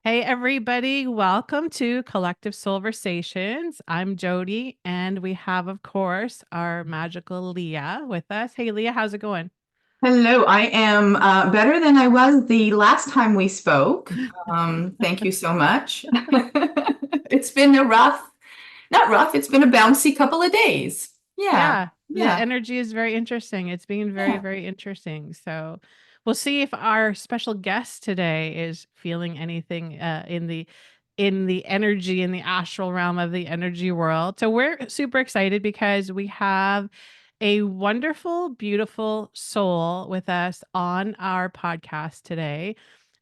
Hey, everybody. Welcome to Collective SOULversations. I'm Jody, and we have, of course, our magical Leah with us. Hey, Leah, how's it going? Hello, I am better than I was the last time we spoke. Thank you so much. It's been not rough, it's been a bouncy couple of days. Yeah, Yeah, the yeah, energy is very interesting. It's being very, yeah. very interesting. So we'll see if our special guest today is feeling anything in the energy in the astral realm of the energy world. So we're super excited because we have a wonderful, beautiful soul with us on our podcast today.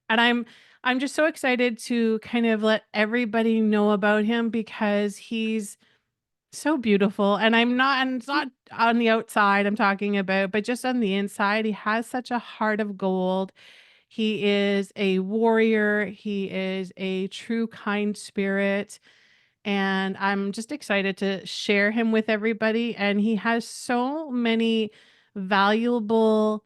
And I'm just so excited to kind of let everybody know about him because he's so beautiful. And it's not on the outside I'm talking about, but just on the inside, he has such a heart of gold. He is a warrior. He is a true kind spirit. And I'm just excited to share him with everybody. And he has so many valuable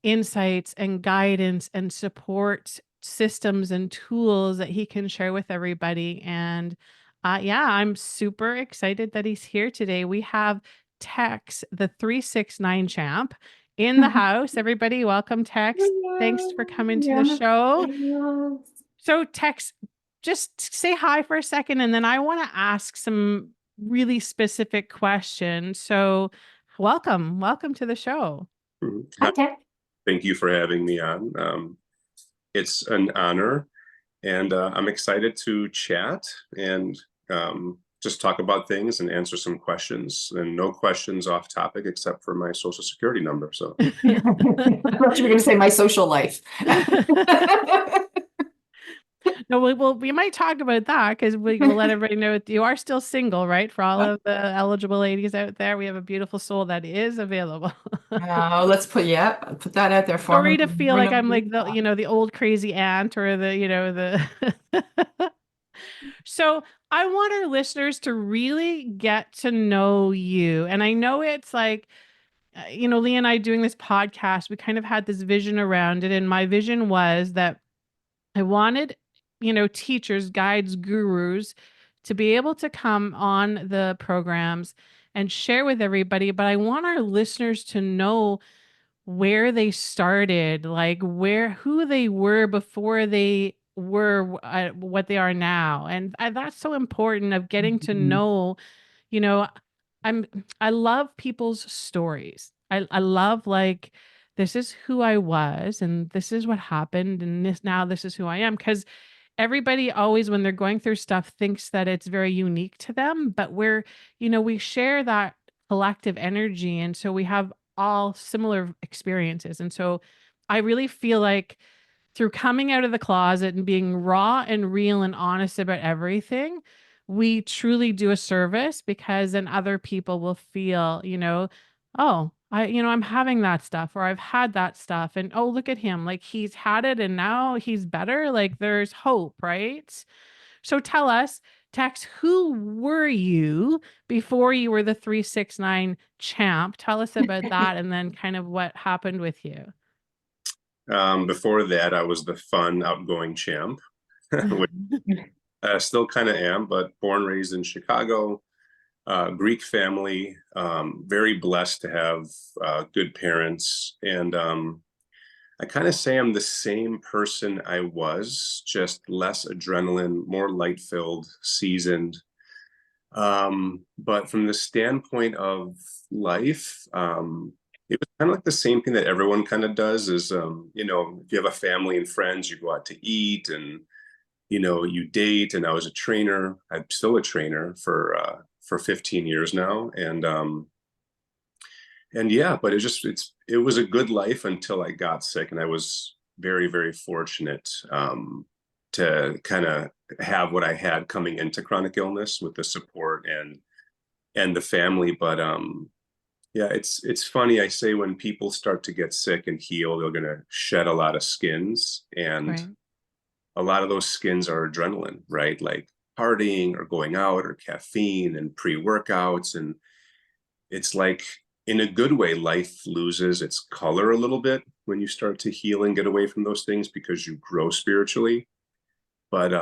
insights and guidance and support systems and tools that he can share with everybody. And yeah, I'm super excited that he's here today. We have Tex, the 369 champ, in the house. Everybody, welcome, Tex. Thanks for coming to the Yeah, show. yeah. So, Tex, just say hi for a second, and then I want to ask some really specific questions. So, welcome to the show. Hi, Hi, Tech. thank you for having me on. It's an honor, and I'm excited to chat and just talk about things and answer some questions. And no questions off topic except for my social security number. So, I thought you were going to say my social life. No, we might talk about that because we will let everybody know that you are still single, right? For all of the eligible ladies out there, we have a beautiful soul that is available. Put that out there for Sorry me. to feel like I'm like the old crazy aunt or the. So I want our listeners to really get to know you. And I know it's like, Lee and I doing this podcast, we kind of had this vision around it. And my vision was that I wanted, teachers, guides, gurus to be able to come on the programs and share with everybody. But I want our listeners to know where they started, like who they were before they were what they are now. And that's so important of getting to know, you know, I'm I love people's stories. I love like this is who I was and this is what happened and this is who I am because everybody always when they're going through stuff thinks that it's very unique to them, but we share that collective energy and so we have all similar experiences. And so I really feel like through coming out of the closet and being raw and real and honest about everything, we truly do a service because then other people will feel, oh, I'm having that stuff or I've had that stuff. And oh, look at him. Like he's had it and now he's better. Like there's hope, right? So tell us, Tex, who were you before you were the 369 champ? Tell us about that and then kind of what happened with you. before that, I was the fun, outgoing champ, which I still kind of am, but born, raised in Chicago, Greek family, very blessed to have good parents. And I kind of say I'm the same person I was, just less adrenaline, more light filled, seasoned. But from the standpoint of life, it was kind of like the same thing that everyone kind of does is, if you have a family and friends, you go out to eat and, you date. And I was a trainer. I'm still a trainer for 15 years now. And yeah, but it was a good life until I got sick, and I was very, very fortunate to kind of have what I had coming into chronic illness with the support and the family. But yeah, it's funny. I say when people start to get sick and heal, they're gonna shed a lot of skins, and Right. a lot of those skins are adrenaline, right? Like partying or going out or caffeine and pre-workouts, and it's like in a good way, life loses its color a little bit when you start to heal and get away from those things because you grow spiritually. but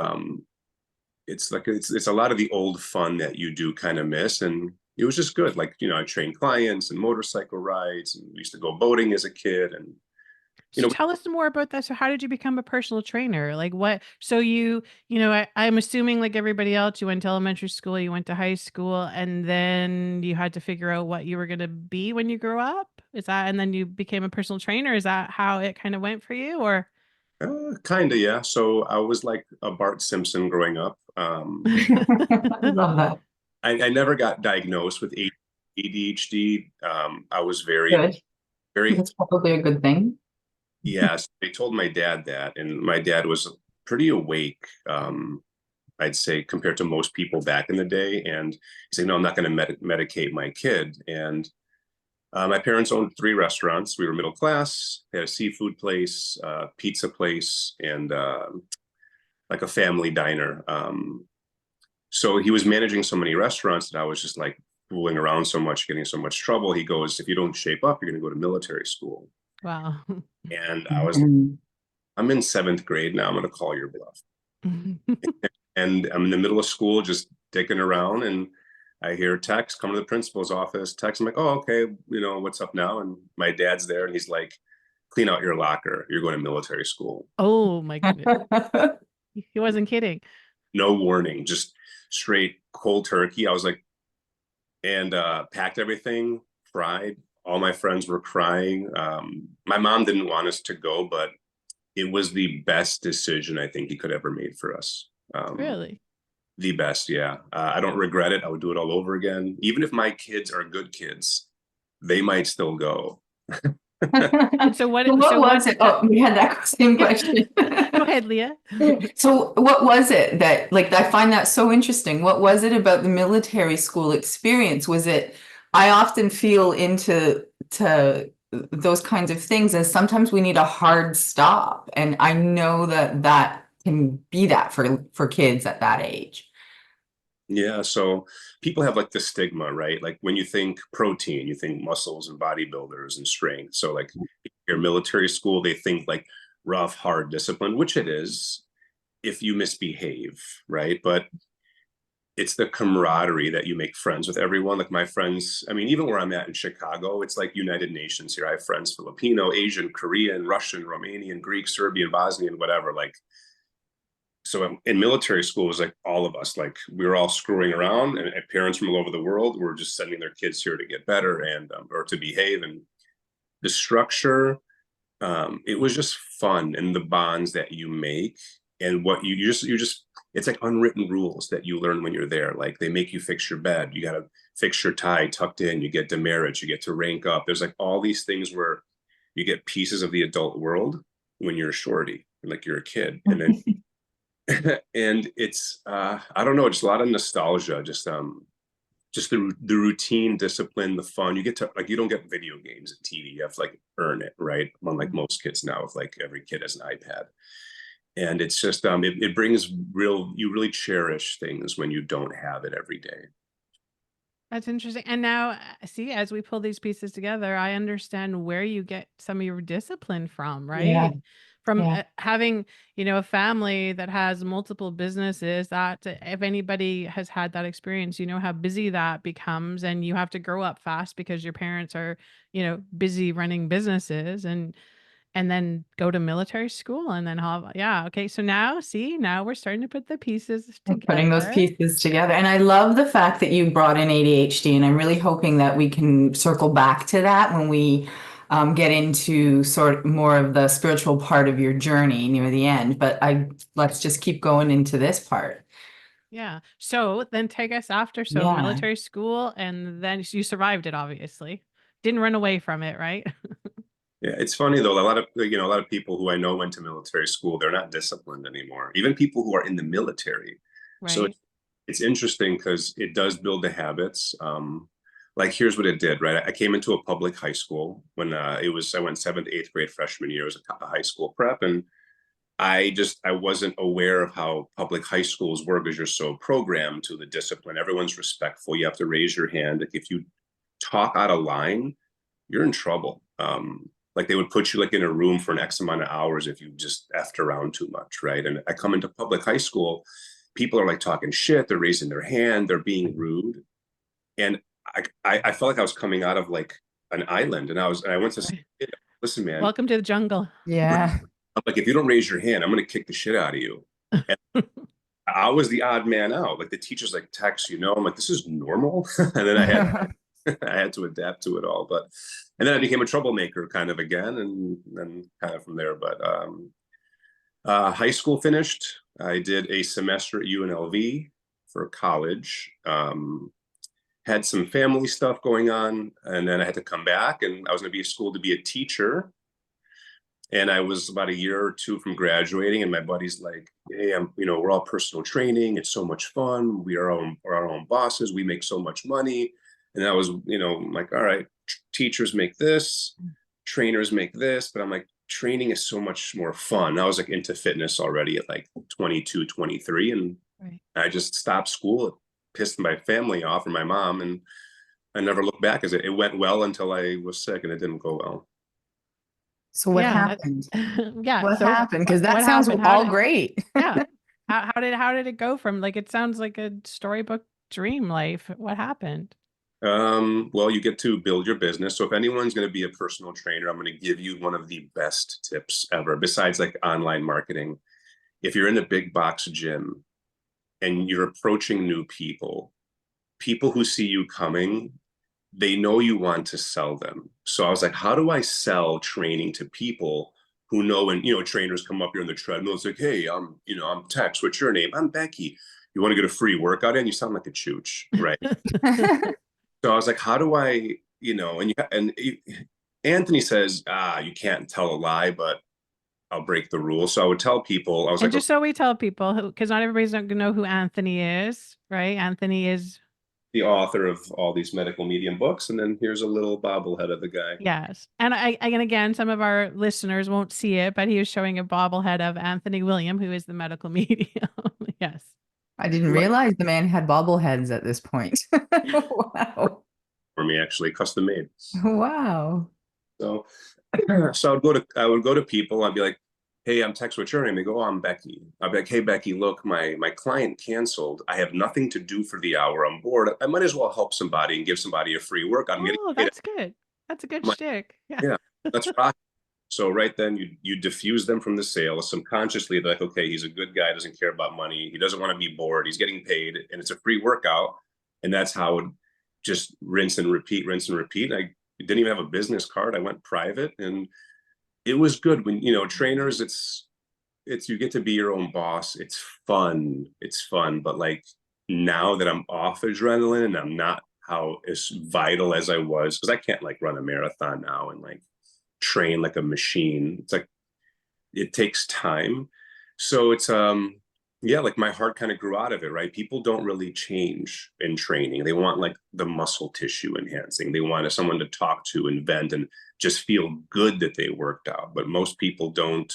it's like it's a lot of the old fun that you do kind of miss, and it was just good. Like, I trained clients and motorcycle rides, and we used to go boating as a kid, and So tell us more about that. So how did you become a personal trainer? Like what? So I'm assuming like everybody else, you went to elementary school, you went to high school, and then you had to figure out what you were going to be when you grew up. Is that, and then you became a personal trainer? Is that how it kind of went for you, or? kind of, yeah. So I was like a Bart Simpson growing up. I love that. I never got diagnosed with ADHD. I was very, Good. very, That's probably a good thing. yes. They told my dad that, and my dad was pretty awake, I'd say, compared to most people back in the day. And he said, no, I'm not going to medicate my kid. And my parents owned 3 restaurants. We were middle class. They had a seafood place, pizza place, and like a family diner. So he was managing so many restaurants that I was just like fooling around so much, getting so much trouble. He goes, if you don't shape up, you're going to go to military school. Wow. And I was, I'm in 7th grade now. I'm going to call your bluff. And I'm in the middle of school, just dicking around, and I hear TEX come to the principal's office. TEX, I'm like, oh, okay, what's up now? And my dad's there, and he's like, clean out your locker. You're going to military school. Oh my goodness. He wasn't kidding. No warning, just straight cold turkey. I was like, and packed everything, cried. All my friends were crying. My mom didn't want us to go, but it was the best decision I think he could ever made for us. Really? The best, yeah. I don't regret it. I would do it all over again. Even if my kids are good kids, they might still go. And so what was it? Oh, we had that same question. Go ahead, Leah. So what was it that, like, I find that so interesting. What was it about the military school experience? Was it, I often feel into those kinds of things, and sometimes we need a hard stop. And I know that can be that for kids at that age. Yeah, so people have like the stigma, right? Like when you think protein, you think muscles and bodybuilders and strength. So like your military school, they think like rough, hard discipline, which it is if you misbehave, right? But it's the camaraderie that you make friends with everyone. Like my friends, I mean, even where I'm at in Chicago, it's like United Nations here. I have friends Filipino, Asian, Korean, Russian, Romanian, Greek, Serbian, Bosnian, whatever. Like, so in military school, it was like all of us, like we were all screwing around, and parents from all over the world were just sending their kids here to get better and or to behave. And the structure, it was just fun, and the bonds that you make, and what you just it's like unwritten rules that you learn when you're there. Like they make you fix your bed, you got to fix your tie tucked in, you get demerits, you get to rank up. There's like all these things where you get pieces of the adult world when you're a shorty, like you're a kid, and then and it's I don't know, just a lot of nostalgia, just the routine, discipline, the fun. You get to, like, you don't get video games and TV. You have to like earn it, right? Unlike most kids now, if like every kid has an iPad. And it's just it brings you really cherish things when you don't have it every day. That's interesting. And now, see, as we pull these pieces together, I understand where you get some of your discipline from, Yeah, right? From yeah. having, a family that has multiple businesses, that if anybody has had that experience, you know how busy that becomes, and you have to grow up fast because your parents are, busy running businesses, and then go to military school, and then have, yeah, okay. So now, see, now we're starting to put the pieces Putting those together. pieces together. And I love the fact that you brought in ADHD, and I'm really hoping that we can circle back to that when we get into sort of more of the spiritual part of your journey near the end. But let's just keep going into this part. Yeah. So then take us after. So Yeah. military school, and then you survived it, obviously. Didn't run away from it, right? Yeah, it's funny though. A lot of people who I know went to military school, they're not disciplined anymore. Even people who are in the military. So Right. it's interesting because it does build the habits. Like here's what it did, right? I came into a public high school when I went 7th, 8th grade freshman year. It was a high school prep, and I wasn't aware of how public high schools work because you're so programmed to the discipline. Everyone's respectful. You have to raise your hand. Like if you talk out of line, you're in trouble. Like they would put you like in a room for an X amount of hours if you just effed around too much, right? And I come into public high school, people are like talking shit, they're raising their hand, they're being rude. And I felt like I was coming out of like an island, and I went to say, hey, listen, man, Welcome to the jungle. Yeah. I'm like, if you don't raise your hand, I'm gonna kick the shit out of you. And I was the odd man out. Like the teacher's like, Tex, you know, I'm like, this is normal. And then I had to adapt to it all. But and then I became a troublemaker kind of again, and then kind of from there. But high school finished. I did a semester at UNLV for college. Had some family stuff going on, and then I had to come back, and I was going to be at school to be a teacher. And I was about a year or two from graduating, and my buddy's like, "Hey, we're all personal training. It's so much fun. We're our own bosses. We make so much money." And I was, I'm like, all right, teachers make this, trainers make this, but I'm like, training is so much more fun. I was like into fitness already at like 22, 23, and I just stopped school. It pissed my family off, or my mom, and I never looked back, as it went well until I was sick, and it didn't go well. So what happened? Yeah. What So happened? Because that what sounds happened? all great. Yeah. How did it go from, like, it sounds like a storybook dream life. What happened? Well, you get to build your business. So if anyone's going to be a personal trainer, I'm going to give you one of the best tips ever, besides like online marketing. If you're in a big box gym and you're approaching new people, people who see you coming, they know you want to sell them. So I was like, how do I sell training to people who know when, trainers come up here on the treadmill? It's like, hey, I'm Tex. What's your name? I'm Becky. You want to get a free workout in? You sound like a chooch, right? So I was like, how do I, Anthony says, you can't tell a lie, but I'll break the rules. So I would tell people, I was And like, just so we tell people, because not everybody's going to know who Anthony is, right? Anthony is the author of all these medical medium books, and then here's a little bobblehead of the guy. yes. And again, some of our listeners won't see it, but he was showing a bobblehead of Anthony William, who is the medical medium. Yes. I didn't realize the man had bobbleheads at this point. Wow. For me, actually, custom made. Wow. So I would go to people. I'd be like, hey, I'm Tex, what's your name? They go, oh, I'm Becky. I'd be like, hey, Becky, look, my client canceled. I have nothing to do for the hour. I'm bored. I might as well help somebody and give somebody a free workout. Oh, that's good. That's a good shtick. Yeah, let's rock. So right then you diffuse them from the sale subconsciously. They're like, okay, he's a good guy, doesn't care about money. He doesn't want to be bored. He's getting paid, and it's a free workout. And that's how it just rinse and repeat, rinse and repeat. I didn't even have a business card. I went private, and it was good. When, trainers, it's you get to be your own boss. It's fun. But like, now that I'm off adrenaline and I'm not how as vital as I was, because I can't like run a marathon now and like train like a machine. It's like, it takes time. So it's like my heart kind of grew out of it, right? People don't really change in training. They want like the muscle tissue enhancing. They want someone to talk to and vent and just feel good that they worked out. But most people don't,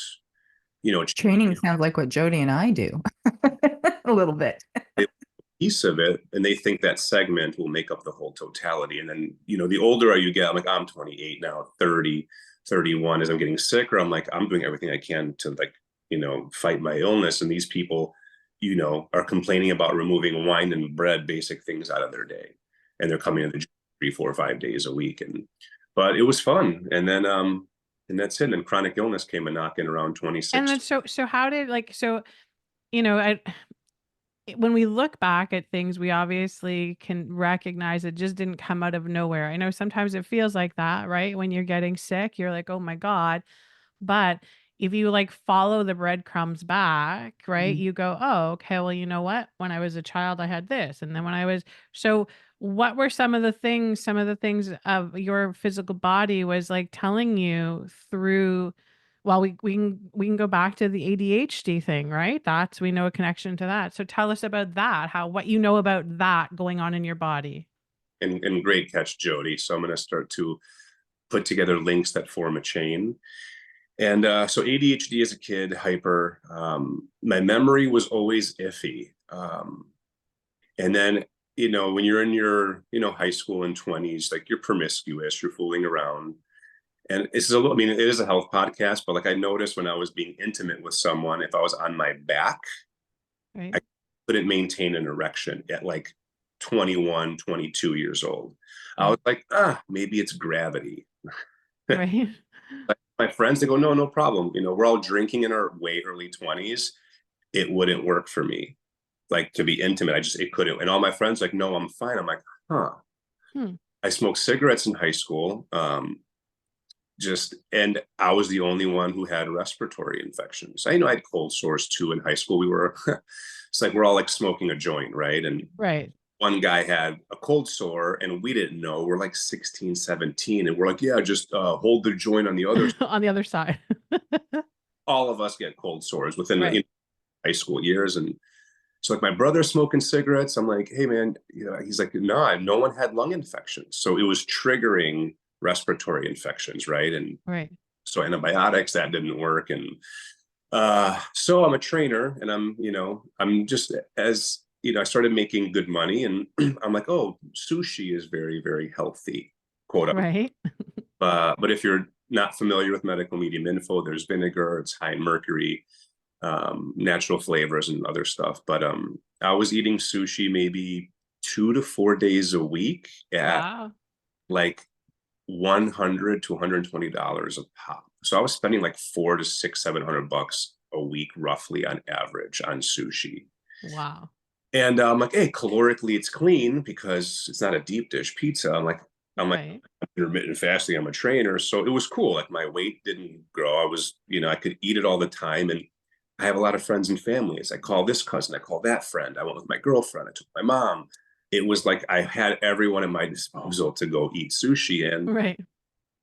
training sounds like what Jody and I do. A little bit. Piece of it, and they think that segment will make up the whole totality. And then, the older you get, I'm like, I'm 28 now, 30, 31, as I'm getting sicker, I'm like, I'm doing everything I can to like, fight my illness. And these people, are complaining about removing wine and bread, basic things out of their day. And they're coming to the gym 3, 4, 5 days a week. But it was fun. And then, and that's it. And chronic illness came a knocking around 26. And then, so how did, when we look back at things, we obviously can recognize it just didn't come out of nowhere. I know sometimes it feels like that, right? When you're getting sick, you're like, oh my God. But if you like follow the breadcrumbs back, right, you go, oh, okay, well, you know what? When I was a child, I had this. And then so what were some of the things of your physical body was like telling you through, well, we can go back to the ADHD thing, right? We know a connection to that. So tell us about that, what you know about that going on in your body. And great catch, Jody. So I'm going to start to put together links that form a chain. And so ADHD as a kid, hyper, my memory was always iffy. And then, when you're in your, high school and 20s, like you're promiscuous, you're fooling around. And it's a little, I mean, it is a health podcast, but like I noticed when I was being intimate with someone, if I was on my back, Right. I couldn't maintain an erection at like 21, 22 years old. I was Right. like, maybe it's gravity. Right. Like my friends, they go, no, no problem. You know, we're all drinking in our way early 20s. It wouldn't work for me. Like to be intimate, it couldn't. And all my friends like, no, I'm fine. I'm like, huh. Hmm. I smoked cigarettes in high school. And I was the only one who had respiratory infections. I know I had cold sores too in high school. It's like we're all like smoking a joint, right? And Right. one guy had a cold sore and we didn't know. We're like 16, 17. And we're like, yeah, just hold the joint on the other. On the other side. All of us get cold sores within Right. high school years. And so like my brother's smoking cigarettes. I'm like, hey man, he's like, no, no one had lung infections. So it was triggering respiratory infections, right? And Right. so antibiotics, that didn't work. And so I'm a trainer and I'm just as I started making good money and I'm like, oh, sushi is very, very healthy, quote unquote. Right. But if you're not familiar with medical medium info, there's vinegar, it's high in mercury, natural flavors and other stuff. But I was eating sushi maybe 2 to 4 days a week at Wow. like $100 to $120 a pop. So I was spending like 400 to $700 a week, roughly on average, on sushi. Wow. And I'm like, hey, calorically, it's clean because it's not a deep dish pizza. I'm like Right. intermittent fasting. I'm a trainer, so it was cool. Like my weight didn't grow. I could eat it all the time, and I have a lot of friends and families. I call this cousin, I call that friend. I went with my girlfriend. I took my mom. It was like I had everyone at my disposal to go eat sushi, Right.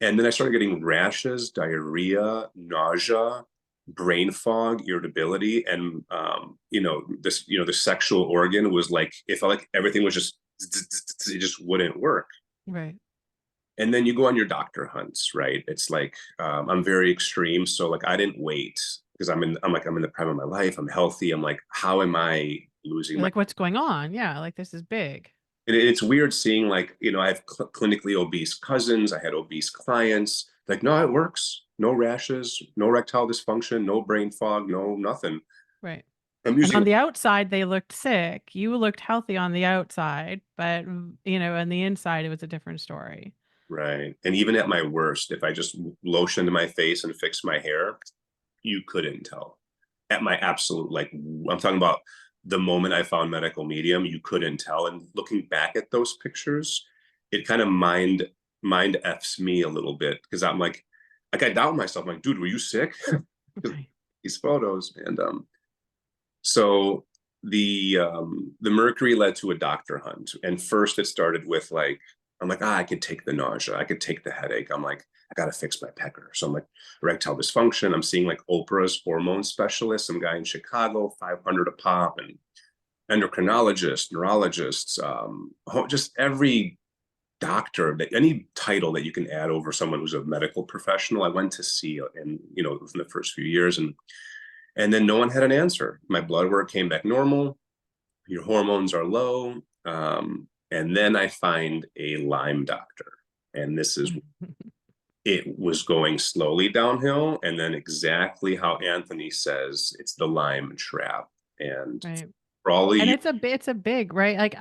and then I started getting rashes, diarrhea, nausea, brain fog, irritability, and the sexual organ was like it felt like everything was just it just wouldn't work. Right. And then you go on your doctor hunts, right? It's like I'm very extreme, so like I didn't wait because I'm in the prime of my life. I'm healthy. I'm like, how am I losing You're my like, what's going on? Yeah. Like this is big. it's weird seeing like I have clinically obese cousins. I had obese clients. Like, no, it works. No rashes, no erectile dysfunction, no brain fog, no nothing. Right. I'm And on using the outside, they looked sick. You looked healthy on the outside, but on the inside, it was a different story. right. And even at my worst, if I just lotioned my face and fixed my hair, you couldn't tell. At my absolute like, I'm talking about the moment I found medical medium, you couldn't tell. And looking back at those pictures, it kind of mind f's me a little bit because I'm like I doubt myself. I'm like, dude, were you sick? Right. These photos, and so the mercury led to a doctor hunt, and first it started with like I'm like I could take the nausea, I could take the headache. I'm like I gotta fix my pecker. So I'm like erectile dysfunction. I'm seeing like Oprah's hormone specialist, some guy in Chicago, 500 a pop, and endocrinologists, neurologists, just every doctor that any title that you can add over someone who's a medical professional I went to see and within the first few years, and then no one had an answer. My blood work came back normal, your hormones are low, and then I find a Lyme doctor, and this is it was going slowly downhill, and then exactly how Anthony says, it's the Lyme trap. And Right. for all of And you, it's a big, right? Like,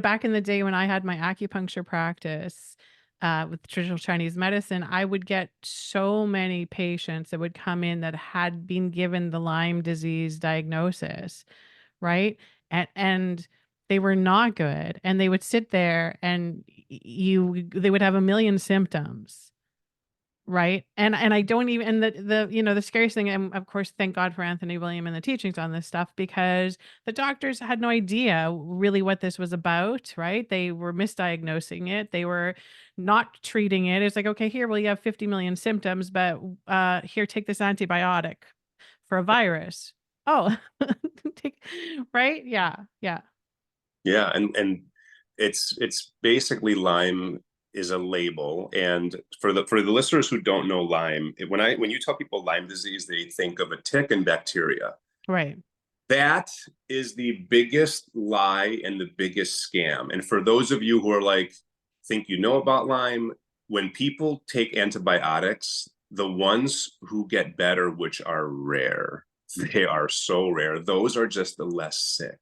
back in the day when I had my acupuncture practice with traditional Chinese medicine, I would get so many patients that would come in that had been given the Lyme disease diagnosis, right? And they were not good, and they would sit there, and they would have a million symptoms. Right. And I don't even, and the scariest thing, and of course, thank God for Anthony William and the teachings on this stuff, because the doctors had no idea really what this was about. Right. They were misdiagnosing it. They were not treating it. It's like, okay, here, well, you have 50 million symptoms, but here, take this antibiotic for a virus. Oh, take, right. Yeah. Yeah. yeah, and it's basically Lyme is a label, and for the listeners who don't know Lyme, when you tell people Lyme disease, they think of a tick and bacteria. Right. That is the biggest lie and the biggest scam. And for those of you who are like think you know about Lyme, when people take antibiotics, the ones who get better, which are rare, they are so rare, those are just the less sick.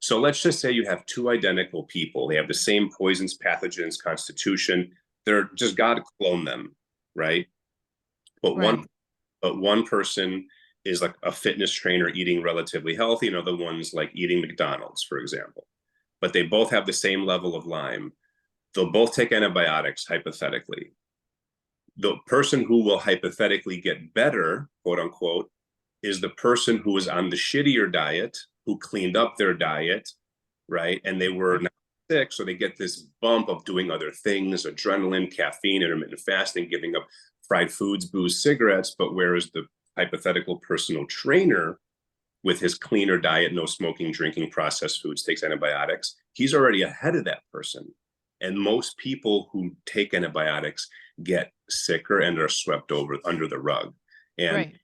So let's just say you have two identical people. They have the same poisons, pathogens, constitution. They're just God clone them, right? But Right. one person is like a fitness trainer eating relatively healthy, and other one's like eating McDonald's, for example. But they both have the same level of Lyme. They'll both take antibiotics, hypothetically. The person who will hypothetically get better, quote unquote, is the person who was on the shittier diet, who cleaned up their diet, right? And they were not sick, so they get this bump of doing other things, adrenaline, caffeine, intermittent fasting, giving up fried foods, booze, cigarettes. But whereas the hypothetical personal trainer with his cleaner diet, no smoking, drinking, processed foods, takes antibiotics, he's already ahead of that person. And most people who take antibiotics get sicker and are swept over under the rug. And Right.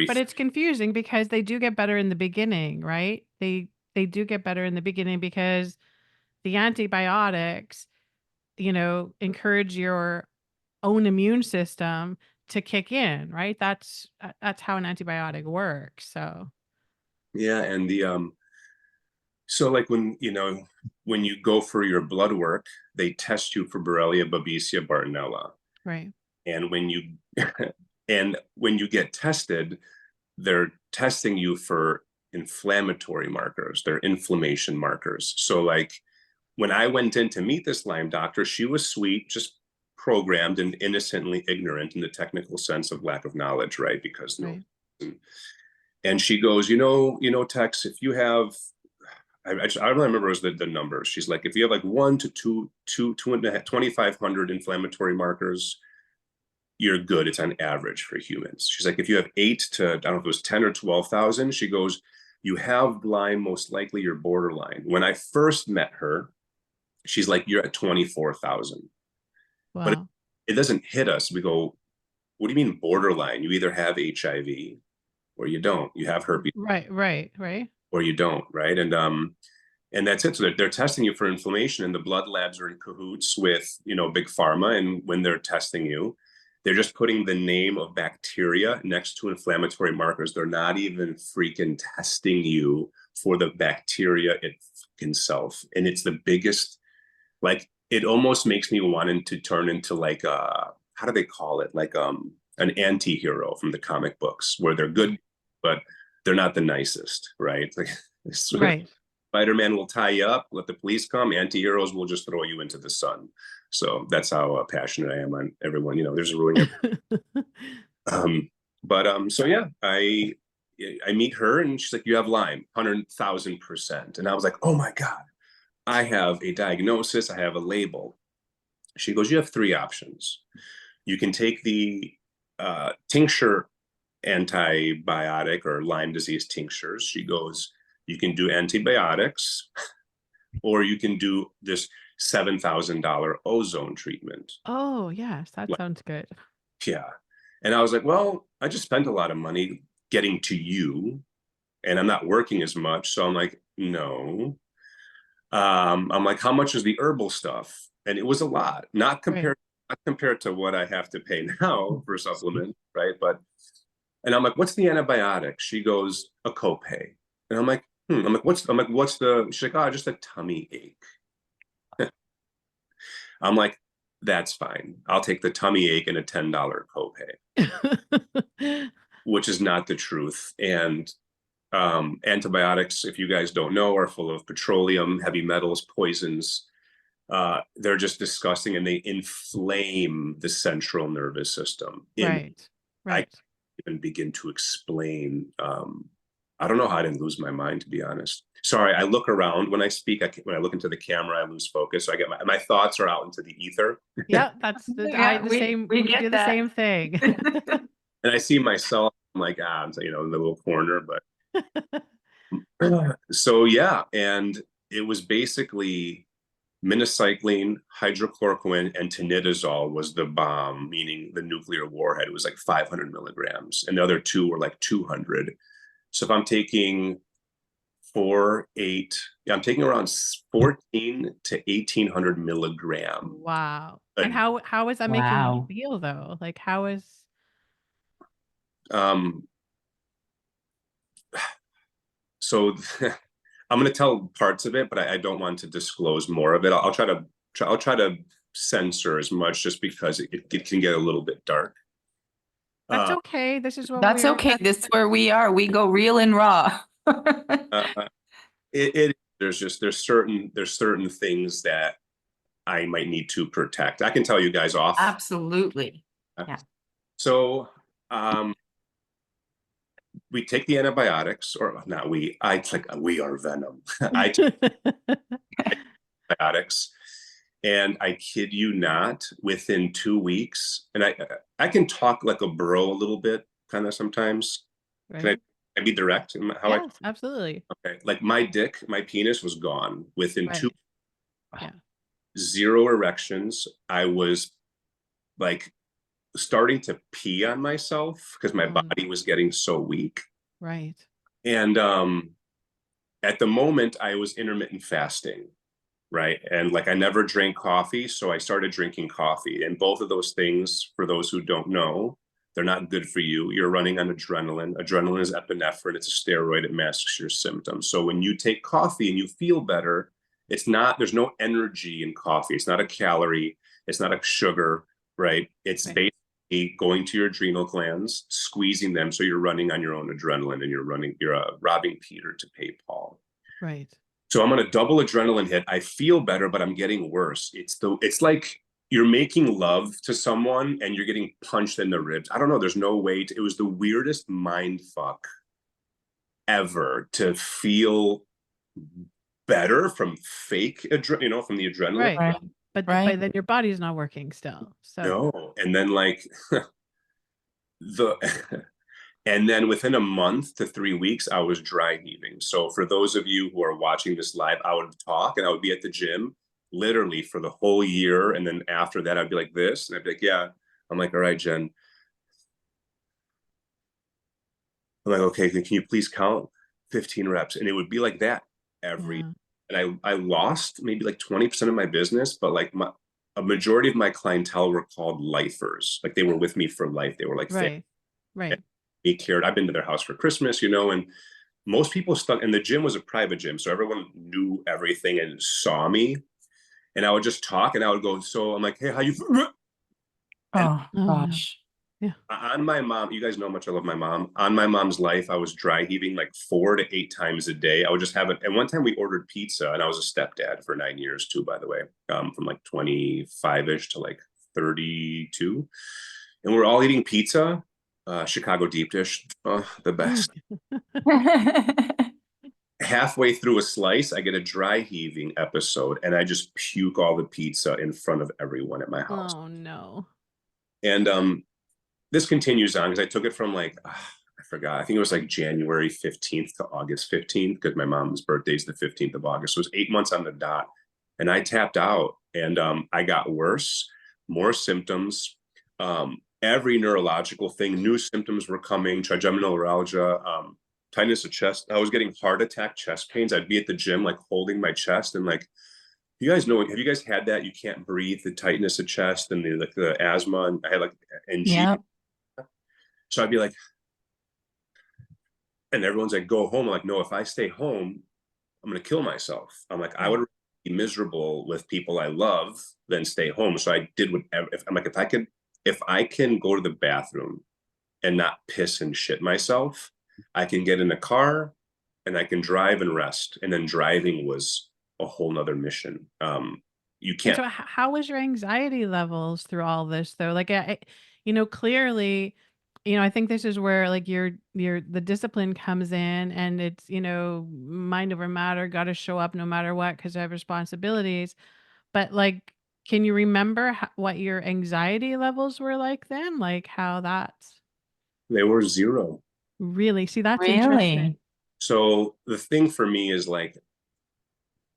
But it's confusing because they do get better in the beginning, right? They do get better in the beginning because the antibiotics, encourage your own immune system to kick in, right? That's how an antibiotic works. So, yeah, and so like when you go for your blood work, they test you for Borrelia, Babesia, Bartonella. right. And when you get tested, they're testing you for inflammatory markers, they're inflammation markers. So like when I went in to meet this Lyme doctor, she was sweet, just programmed and innocently ignorant in the technical sense of lack of knowledge, right? Because no. Right. And she goes, Tex, if you have, I don't remember the numbers. She's like, if you have like 1 to 2,500 inflammatory markers, you're good. It's on average for humans. She's like, if you have 8 to, I don't know if it was 10 or 12,000, she goes, you have Lyme, most likely you're borderline. When I first met her, she's like, you're at 24,000. Wow. But it doesn't hit us. We go, what do you mean borderline? You either have HIV or you don't. You have herpes. Right. Or you don't, right? And that's it. So they're testing you for inflammation, and the blood labs are in cahoots with big pharma. And when they're testing you, they're just putting the name of bacteria next to inflammatory markers. They're not even freaking testing you for the bacteria itself. And it's the biggest, like, it almost makes me wanting to turn into like how do they call it? Like an anti-hero from the comic books, where they're good, but they're not the nicest, right? Like, Right. Spider-Man will tie you up, let the police come. Anti-heroes will just throw you into the sun. So that's how passionate I am on everyone. There's a ruling. So yeah, I meet her and she's like, you have Lyme, 100,000%. And I was like, oh my God, I have a diagnosis, I have a label. She goes, you have 3 options. You can take the tincture antibiotic or Lyme disease tinctures. She goes, you can do antibiotics, or you can do this $7,000 ozone treatment. Oh, yes, that sounds good. Yeah. And I was like, well, I just spent a lot of money getting to you, and I'm not working as much. So I'm like, no. I'm like, how much is the herbal stuff? And it was a lot, not compared to what I have to pay now for supplement, right? And I'm like, what's the antibiotic? She goes, a copay. And I'm like, I'm like, what's the, she's like, oh, just a tummy ache. I'm like, that's fine. I'll take the tummy ache and a $10 copay, which is not the truth. And antibiotics, if you guys don't know, are full of petroleum, heavy metals, poisons. They're just disgusting, and they inflame the central nervous system. Right. I can't even begin to explain. I don't know how I didn't lose my mind, to be honest. Sorry, I look around when I speak. When I look into the camera, I lose focus. So I get my thoughts are out into the ether. Yeah, that's we do the same thing. And I see myself, I'm like, in the little corner, but so yeah, and it was basically minocycline, hydrochloroquine, and tinidazole was the bomb, meaning the nuclear warhead. It was like 500 milligrams, and the other 2 were like 200. So if I'm taking 4, 8. Yeah, I'm taking around 14 to 1800 milligram. Wow. a- And how is that making you Wow. feel though? Like how is Um, so I'm going to tell parts of it, but I don't want to disclose more of it. I'll try to censor as much, just because it can get a little bit dark. that's Uh, okay. This is what That's we're okay. This is where we are. We go real and raw. uh, there's certain things that I might need to protect. I can tell you guys off. Absolutely. Yeah. So we take the antibiotics, or not we. We are Venom. I take antibiotics, and I kid you not, within 2 weeks, and I can talk like a bro a little bit, kind of sometimes. Can right? I be direct in how Yes, absolutely. okay, like my penis was gone within Right. 2. Yeah. 0 erections. I was like starting to pee on myself because my body was getting so weak. Right. And at the moment I was intermittent fasting, right? And like I never drank coffee, so I started drinking coffee. And both of those things, for those who don't know, they're not good for you. You're running on adrenaline. Adrenaline is epinephrine. It's a steroid. It masks your symptoms. So when you take coffee and you feel better, there's no energy in coffee. It's not a calorie. It's not a sugar, right? It's Right. basically going to your adrenal glands, squeezing them. So you're running on your own adrenaline, and you're robbing Peter to pay Paul. Right. So I'm on a double adrenaline hit. I feel better, but I'm getting worse. It's like you're making love to someone and you're getting punched in the ribs. I don't know. There's no way it was the weirdest mind fuck ever to feel better from fake, from the adrenaline. Right. Right. But Right. then your body's not working still. So No. And then like the and then within a month to 3 weeks, I was dry heaving. So for those of you who are watching this live, I would talk and I would be at the gym literally for the whole year. And then after that, I'd be like this. And I'd be like, yeah. I'm like, all right, Jen. I'm like, okay, can you please count 15 reps? And it would be like that every. yeah. And I lost maybe like 20% of my business, but like a majority of my clientele were called lifers. Like they were with me for life. They were like, Right. Right. me cared. I've been to their house for Christmas, and most people stuck, and the gym was a private gym. So everyone knew everything and saw me. And I would just talk and I would go, so I'm like, hey, how you? And Oh, Oh, no. gosh. Yeah. on my mom, you guys know how much I love my mom. On my mom's life, I was dry heaving like 4 to 8 times a day. I would just have it. And one time we ordered pizza, and I was a stepdad for 9 years too, by the way, from like 25-ish to like 32. And we're all eating pizza, Chicago deep dish, the best. Halfway through a slice, I get a dry heaving episode, and I just puke all the pizza in front of everyone at my house. Oh no. And this continues on because I took it from like, I forgot. I think it was like January 15th to August 15th, because my mom's birthday is the 15th of August. So it was 8 months on the dot. And I tapped out, and I got worse, more symptoms. Every neurological thing, new symptoms were coming, trigeminal neuralgia, tightness of chest. I was getting heart attack chest pains. I'd be at the gym, like holding my chest, and like, you guys know, have you guys had that? You can't breathe, the tightness of chest and the asthma, and I had like angina. Yeah. So I'd be like, and everyone's like, go home. I'm like, no, if I stay home, I'm going to kill myself. I'm like, I would be miserable with people I love than stay home. So I did whatever. I'm like, if I can go to the bathroom and not piss and shit myself, I can get in a car and I can drive and rest. And then driving was a whole nother mission. You And can't. so how was your anxiety levels through all this though? Like clearly, I think this is where like the discipline comes in, and it's, mind over matter, got to show up no matter what because I have responsibilities. But like, can you remember what your anxiety levels were like then? Like how that's They were 0. really, see, that's interesting. Really? So the thing for me is like,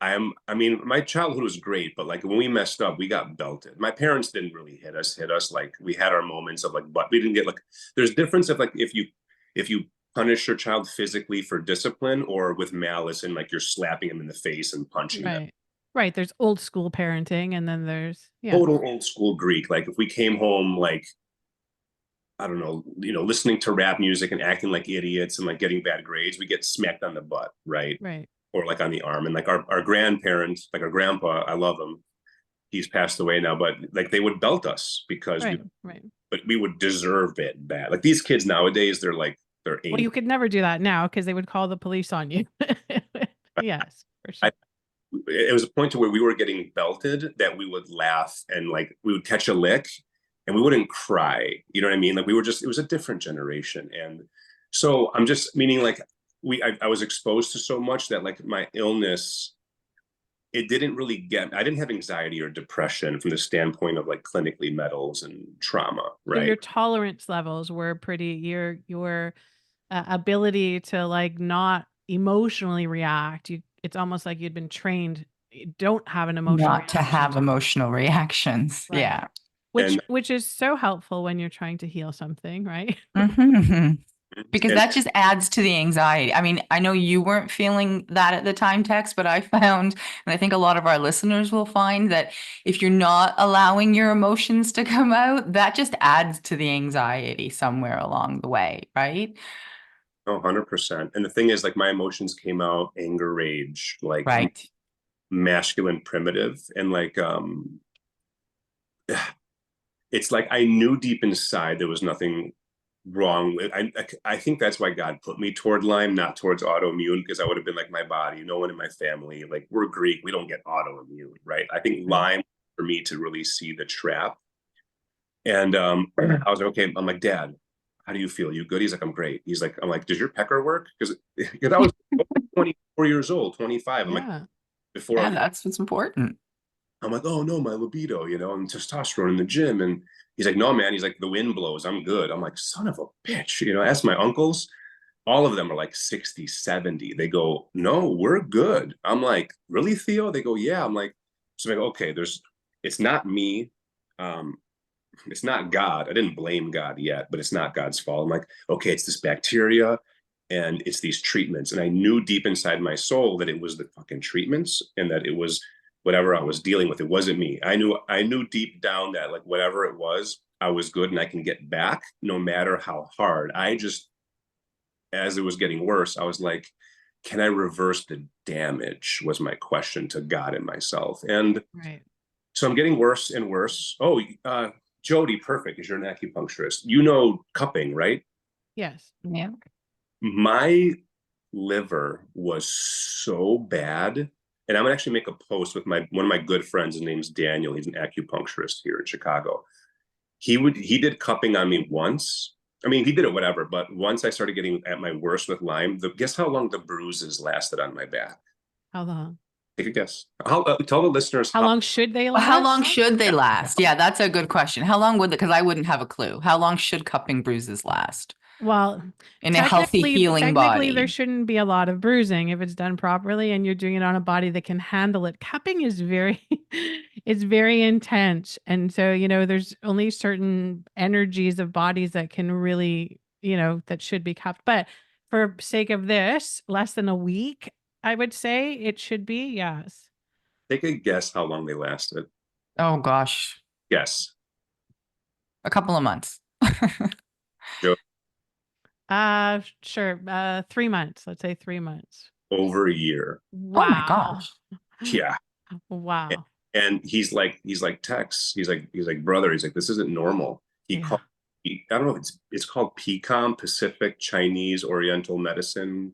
I mean, my childhood was great, but like when we messed up, we got belted. My parents didn't really hit us. Like we had our moments of like, but we didn't get like, there's difference of like, if you punish your child physically for discipline or with malice and like you're slapping them in the face and punching them. Right. There's old school parenting, and then there's Total old school Greek. Like if we came home like, I don't know, listening to rap music and acting like idiots and like getting bad grades, we get smacked on the butt, right? Right. Or like on the arm. And like our grandparents, like our grandpa, I love him. He's passed away now, but like they would belt us because but we would deserve it bad. Like these kids nowadays, they're angry. Well, you could never do that now because they would call the police on you. Yes, for sure. It was a point to where we were getting belted that we would laugh and like we would catch a lick and we wouldn't cry. You know what I mean? Like it was a different generation. And so I'm just meaning like I was exposed to so much that like my illness, I didn't have anxiety or depression from the standpoint of like clinically medals and trauma, right? So your tolerance levels were pretty, your ability to like not emotionally react. It's almost like you'd been trained. You don't have an emotional Not to have emotional reactions. Right. Yeah. Which is so helpful when you're trying to heal something, right? Because that just adds to the anxiety. I mean, I know you weren't feeling that at the time, Tex, but I found, and I think a lot of our listeners will find that if you're not allowing your emotions to come out, that just adds to the anxiety somewhere along the way, right? Oh, 100%. And the thing is, like, my emotions came out, anger, rage, like masculine, primitive. And like, it's like I knew deep inside there was nothing wrong with I think that's why God put me toward Lyme, not towards autoimmune, because I would have been like my body. No one in my family, like we're Greek, we don't get autoimmune, right? I think Lyme for me to really see the trap. And I was like, okay, I'm like, Dad, how do you feel? You good? He's like, I'm great. I'm like, does your pecker work? Because I was 24 years old, 25. I'm like, that's what's important. I'm like, oh no, my libido, and testosterone in the gym. And he's like, no, man. He's like, the wind blows. I'm good. I'm like, son of a bitch. Ask my uncles. All of them are like 60, 70. They go, no, we're good. I'm like, really, Theo? They go, yeah. I'm like, so I go, okay, it's not me. It's not God. I didn't blame God yet, but it's not God's fault. I'm like, okay, it's this bacteria and it's these treatments. And I knew deep inside my soul that it was the fucking treatments and that it was whatever I was dealing with. It wasn't me. I knew deep down that like whatever it was, I was good and I can get back no matter how hard. As it was getting worse, I was like, can I reverse the damage was my question to God and myself. And so I'm getting worse and worse. Oh, Jody, perfect, because you're an acupuncturist. Cupping, right? Yes. Yeah. My liver was so bad. And I'm gonna actually make a post with one of my good friends. His name's Daniel. He's an acupuncturist here in Chicago. He did cupping on me once. I mean, he did it whatever, but once I started getting at my worst with Lyme, guess how long the bruises lasted on my back? How long? Take a guess. Tell the listeners how long should they last? How long should they last? Yeah, that's a good question. How long would because I wouldn't have a clue. How long should cupping bruises last? Well, in a healthy healing body, there shouldn't be a lot of bruising if it's done properly and you're doing it on a body that can handle it. Cupping is it's very intense. And so, there's only certain energies of bodies that can really, that should be cupped. But for sake of this, less than a week, I would say it should be, yes. Take a guess how long they lasted. Oh, gosh. Yes. A couple of months. Joe? Sure. 3 months. Let's say 3 months. Over a year. Wow. Oh my gosh. Yeah. Wow. And he's like Tex. He's like, brother. He's like, this isn't normal. I don't know if it's called PCOM, Pacific Chinese Oriental Medicine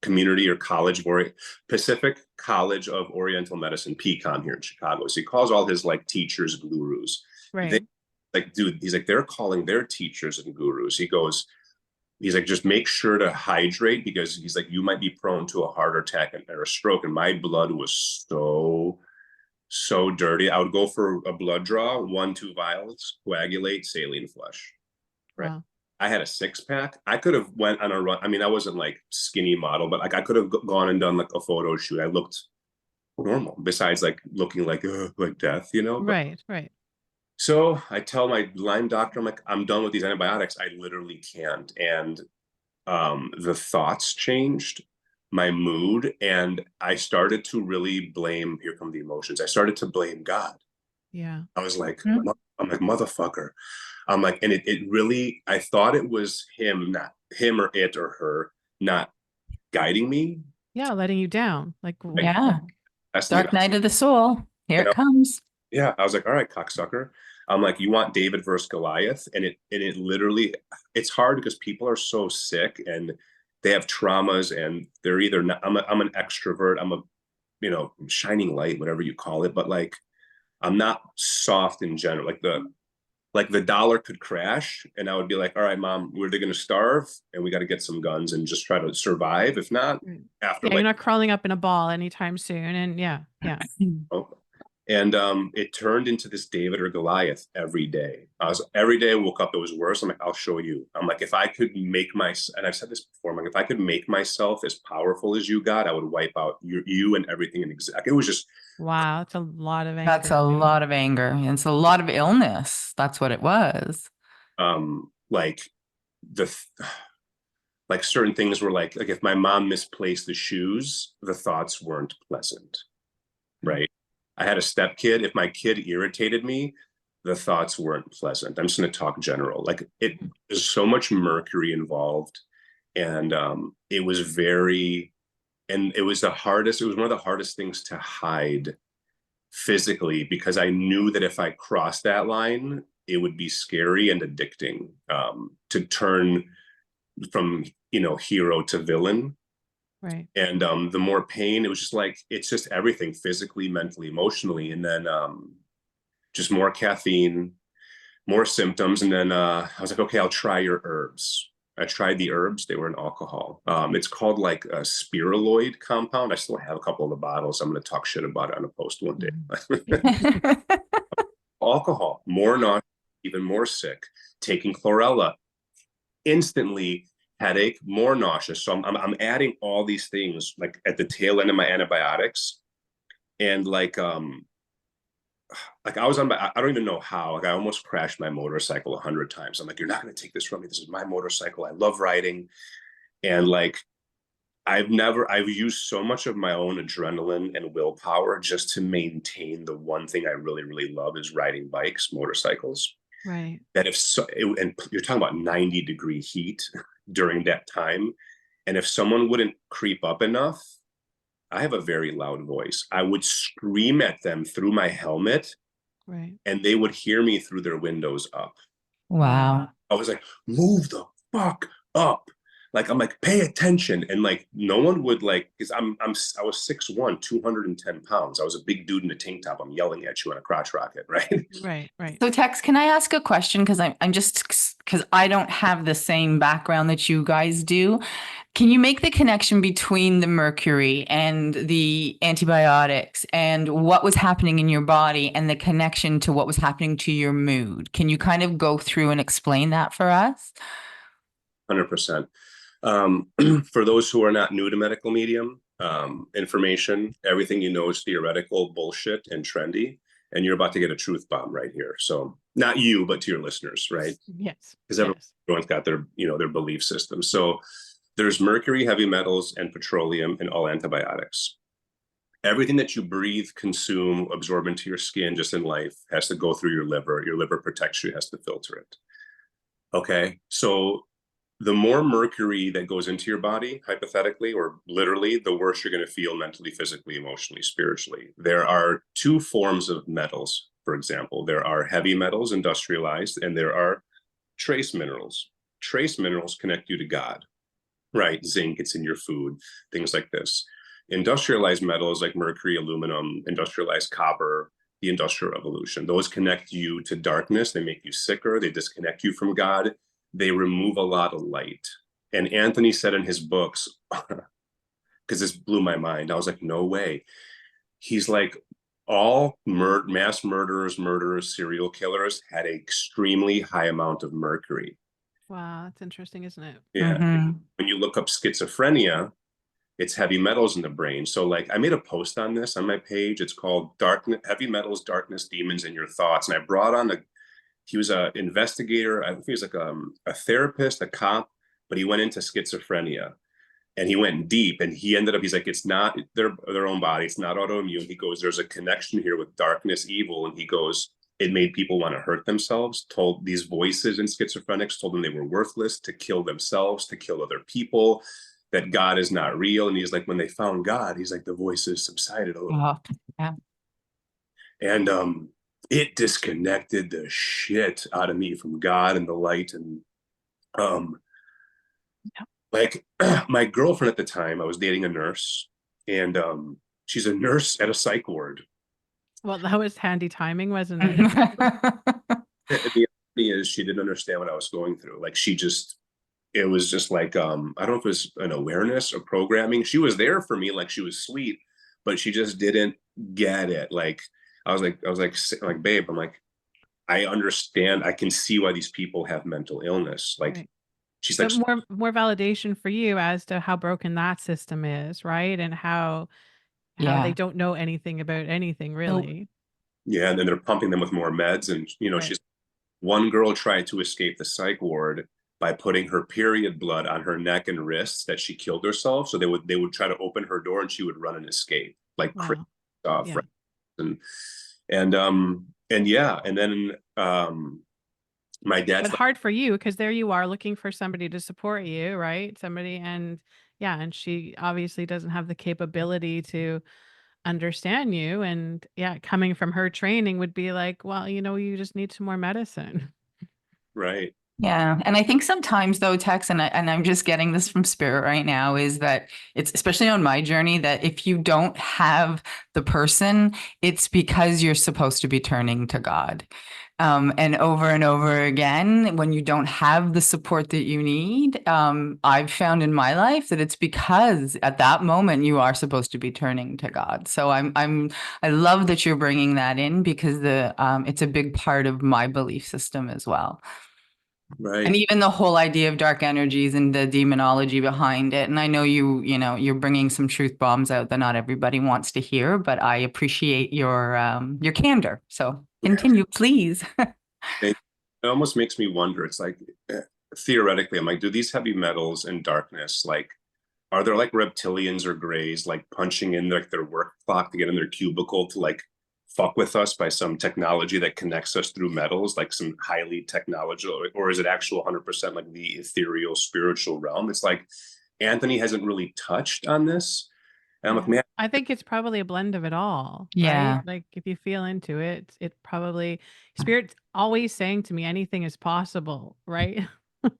Community or College of Pacific College of Oriental Medicine, PCOM here in Chicago. So he calls all his like teachers gurus. Right. He's like, they're calling their teachers and gurus. He's like, just make sure to hydrate because he's like, you might be prone to a heart attack or a stroke. And my blood was so dirty. I would go for a blood draw, 1-2 vials, coagulate, saline flush. Right. Wow. I had a 6-pack. I could have went on a run. I mean, I wasn't like skinny model, but like I could have gone and done like a photo shoot. I looked normal besides like looking like death, But, right. So I tell my Lyme doctor, I'm like, I'm done with these antibiotics. I literally can't. And the thoughts changed, my mood, and I started to really blame, here come the emotions. I started to blame God. Yeah. I was like, Mhm. I'm like, motherfucker. I'm like, and it really, I thought it was him, not him or it or her, not guiding me. Yeah. Letting you down. Like, Like, Yeah. that's Dark night of the soul. Here it comes. yeah, I was like, all right, cocksucker. I'm like, you want David versus Goliath? And it literally, it's hard because people are so sick and they have traumas and they're either not, I'm an extrovert, I'm a, shining light, whatever you call it, but like I'm not soft in general. Like the dollar could crash and I would be like, all right, mom, we're going to starve and we got to get some guns and just try to survive. If not, right. after Yeah. like You're not crawling up in a ball anytime soon. And yeah. Yeah. oh. And it turned into this David or Goliath every day. Every day I woke up, it was worse. I'm like, I'll show you. I'm like, if I could make and I've said this before, I'm like, if I could make myself as powerful as you, God, I would wipe out you and everything. And it was just Wow. That's a lot of anger. That's a lot of anger. And it's a lot of illness. That's what it was. like the like certain things were like if my mom misplaced the shoes, the thoughts weren't pleasant, right? I had a step kid. If my kid irritated me, the thoughts weren't pleasant. I'm just going to talk general. Like there's so much mercury involved, and it was very, and it was one of the hardest things to hide physically because I knew that if I crossed that line, it would be scary and addicting to turn from hero to villain. Right. And the more pain, it was just like it's just everything physically, mentally, emotionally, and then just more caffeine, more symptoms, and then I was like, okay, I'll try your herbs. I tried the herbs; they were in alcohol. It's called like a spiraloid compound. I still have a couple of the bottles. I'm going to talk shit about it on a post one day. Alcohol, more nauseous, even more sick. Taking chlorella, instantly headache, more nauseous. So I'm adding all these things like at the tail end of my antibiotics, and like I was on I don't even know how. Like I almost crashed my motorcycle 100 times. I'm like, you're not going to take this from me. This is my motorcycle. I love riding, and like I've used so much of my own adrenaline and willpower just to maintain the one thing I really, really love is riding bikes, motorcycles. Right. That and you're talking about 90-degree heat during that time. And if someone wouldn't creep up enough, I have a very loud voice. I would scream at them through my helmet Right. and they would hear me through their windows up. Wow. I was like, move the fuck up. Like, I'm like, pay attention. And like, no one would like, because I was 6'1", 210 pounds. I was a big dude in a tank top. I'm yelling at you on a crotch rocket, right? Right. Right. So Tex, can I ask a question? Because I'm just because I don't have the same background that you guys do. Can you make the connection between the mercury and the antibiotics and what was happening in your body and the connection to what was happening to your mood? Can you kind of go through and explain that for us? 100%. For those who are not new to medical medium information, everything you know is theoretical, bullshit, and trendy. And you're about to get a truth bomb right here. So not you, but to your listeners, right? Yes. Because Yes. everyone's got their, their belief system. So there's mercury, heavy metals, and petroleum in all antibiotics. Everything that you breathe, consume, absorb into your skin just in life has to go through your liver. Your liver protects you, has to filter it. Okay. So the more mercury that goes into your body, hypothetically or literally, the worse you're going to feel mentally, physically, emotionally, spiritually. There are two forms of metals, for example. There are heavy metals, industrialized, and there are trace minerals. Trace minerals connect you to God, right? Zinc, it's in your food, things like this. Industrialized metals like mercury, aluminum, industrialized copper, the Industrial Revolution, those connect you to darkness. They make you sicker. They disconnect you from God. They remove a lot of light. And Anthony said in his books, because this blew my mind, I was like, no way. He's like, all mass murderers, serial killers had an extremely high amount of mercury. Wow. That's interesting, isn't it? Yeah. Mm-hmm. When you look up schizophrenia, it's heavy metals in the brain. So like I made a post on this on my page. It's called Heavy Metals, Darkness, Demons, and Your Thoughts. And I brought on he was an investigator. I think he was like a therapist, a cop, but he went into schizophrenia. And he went deep, and he ended up, he's like, it's not their own body, it's not autoimmune. He goes, there's a connection here with darkness, evil. And he goes, it made people want to hurt themselves, told these voices in schizophrenics, told them they were worthless, to kill themselves, to kill other people, that God is not real. And he's like, when they found God, he's like, the voices subsided a little. Oh, yeah. And it disconnected the shit out of me from God and the light. And like my girlfriend at the time, I was dating a nurse, and she's a nurse at a psych ward. Well, that was handy timing, wasn't it? The irony is she didn't understand what I was going through. Like it was just like, I don't know if it was an awareness or programming. She was there for me, like she was sweet, but she just didn't get it. Like I was like, babe, I'm like, I understand. I can see why these people have mental illness. Like, Right. she's But like, more validation for you as to how broken that system is, right? And how they Yeah. don't know anything about anything really. yeah. And then they're pumping them with more meds. And, Right. she's one girl tried to escape the psych ward by putting her period blood on her neck and wrists, that she killed herself. So they would try to open her door, and she would run and escape, like crazy Wow. stuff. Yeah. Right? And yeah. And then my dad's But hard for you because there you are looking for somebody to support you, right? Somebody, and yeah, and she obviously doesn't have the capability to understand you. And yeah, coming from her training would be like, well, you just need some more medicine. right. Yeah. And I think sometimes though, Tex, and I'm just getting this from spirit right now, is that it's especially on my journey that if you don't have the person, it's because you're supposed to be turning to God. And over again, when you don't have the support that you need, I've found in my life that it's because at that moment you are supposed to be turning to God. So I love that you're bringing that in, because it's a big part of my belief system as well. Right. And even the whole idea of dark energies and the demonology behind it. And I know you're bringing some truth bombs out that not everybody wants to hear, but I appreciate your candor. So continue, please. It almost makes me wonder. It's like, theoretically, I'm like, do these heavy metals and darkness, like, are there like reptilians or grays, like punching in like their work clock to get in their cubicle to like fuck with us by some technology that connects us through metals, like some highly technological, or is it actual 100% like the ethereal spiritual realm? It's like Anthony hasn't really touched on this. And I'm like, man, I think it's probably a blend of it all, Yeah. right? Like if you feel into it, it probably Spirit's always saying to me, anything is possible, right? I'm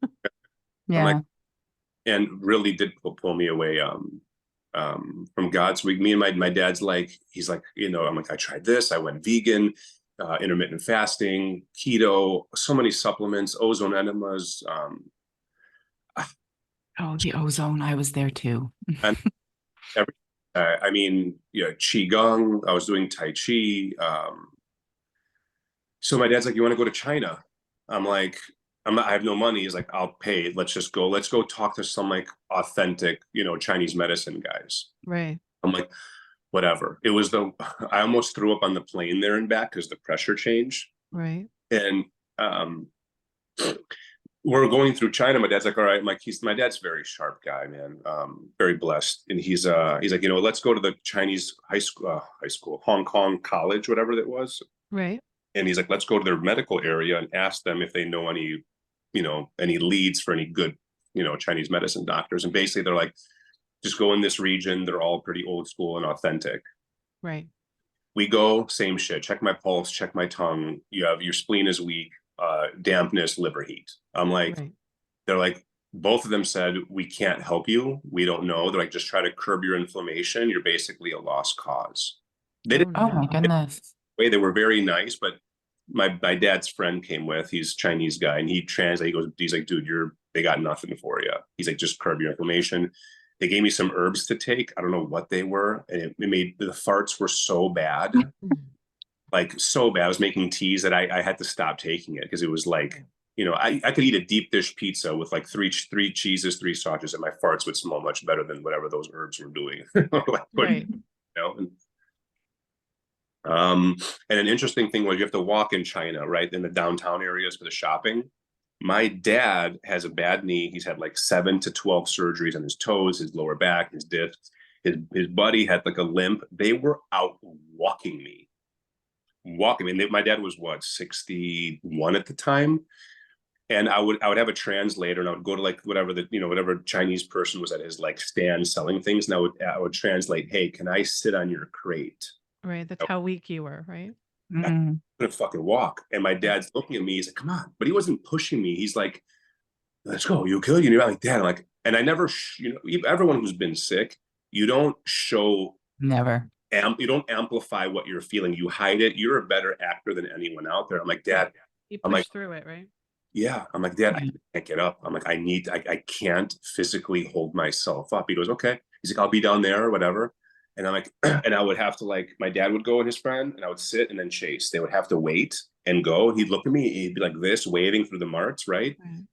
Yeah. like, and really did pull me away from God's week. Me and my dad's like, he's like, I'm like, I tried this, I went vegan, intermittent fasting, keto, so many supplements, ozone enemas. Oh, the ozone. I was there too. And I mean, qigong. I was doing tai chi. So my dad's like, "You want to go to China?" I'm like, I have no money. He's like, "I'll pay. Let's just go. Let's go talk to some like authentic, Chinese medicine guys." Right. I'm like, whatever. I almost threw up on the plane there and back because the pressure changed. Right. And we're going through China. My dad's like, all right, my dad's a very sharp guy, man. Very blessed. And he's like, let's go to the Chinese high school, Hong Kong college, whatever that was. Right. And he's like, let's go to their medical area and ask them if they know any leads for any good, Chinese medicine doctors. And basically they're like, just go in this region. They're all pretty old school and authentic. Right. We go, same shit. Check my pulse, check my tongue. You have your spleen is weak, dampness, liver heat. I'm like, Right. They're like, both of them said, we can't help you. We don't know. They're like, just try to curb your inflammation. You're basically a lost cause. They didn't. Oh my goodness. They were very nice, but my dad's friend came with. He's a Chinese guy, and he translates. He's like, dude, they got nothing for you. He's like, just curb your inflammation. They gave me some herbs to take. I don't know what they were, and it made the farts were so bad, like so bad. I was making teas that I had to stop taking it because it was like, I could eat a deep dish pizza with like three cheeses, 3 sausages, and my farts would smell much better than whatever those herbs were doing. Right. And an interesting thing was you have to walk in China, right, in the downtown areas for the shopping. My dad has a bad knee. He's had like 7 to 12 surgeries on his toes, his lower back, his discs. His buddy had like a limp. They were out walking me. Walking. I mean, my dad was what, 61 at the time? And I would have a translator, and I would go to like whatever whatever Chinese person was at his like stand selling things, and I would translate, "Hey, can I sit on your crate?" Right. That's how weak you were, right? I couldn't fucking walk. And my dad's looking at me, he's like, "Come on." But he wasn't pushing me. He's like, "Let's go. You good?" You know, I'm like, "Dad," I'm like, and I never, everyone who's been sick, you don't show, Never. you don't amplify what you're feeling. You hide it. You're a better actor than anyone out there. I'm like, "Dad," You I'm like, push through it, right? yeah. I'm like, "Dad, I can't get up." I'm like, I can't physically hold myself up. He goes, "Okay." He's like, "I'll be down there or whatever." And I'm like, and I would have to like, my dad would go and his friend, and I would sit and then chase. They would have to wait and go. And he'd look at me, he'd be like this, waving through the marts, right? Right.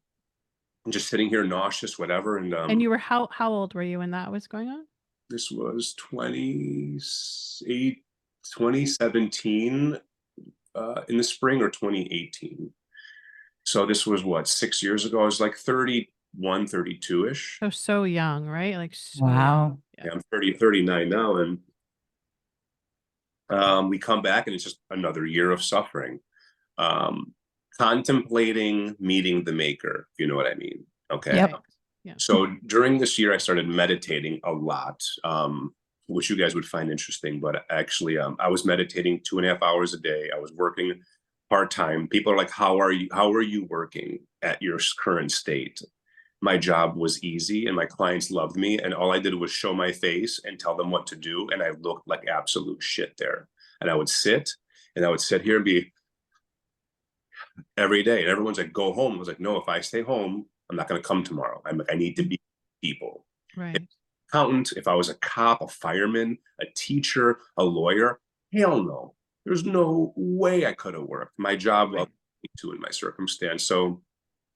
And just sitting here nauseous, whatever. And you were how old were you when that was going on? This was 2017 in the spring, or 2018. So this was what, 6 years ago? I was like 31, 32-ish. So young, right? Like so Wow. Yeah, I'm 39 now. And we come back and it's just another year of suffering. Contemplating meeting the maker, if you know what I mean. Okay. Yep. Right. Yeah. So during this year, I started meditating a lot, which you guys would find interesting. But actually, I was meditating 2.5 hours a day. I was working part-time. People are like, how are you working at your current state? My job was easy and my clients loved me. And all I did was show my face and tell them what to do. And I looked like absolute shit there. And I would sit here and be every day. And everyone's like, go home. I was like, no, if I stay home, I'm not going to come tomorrow. I need to be people. Right. Accountant, if I was a cop, a fireman, a teacher, a lawyer, hell no. There's no way I could have worked. My job loved me too in my circumstance. So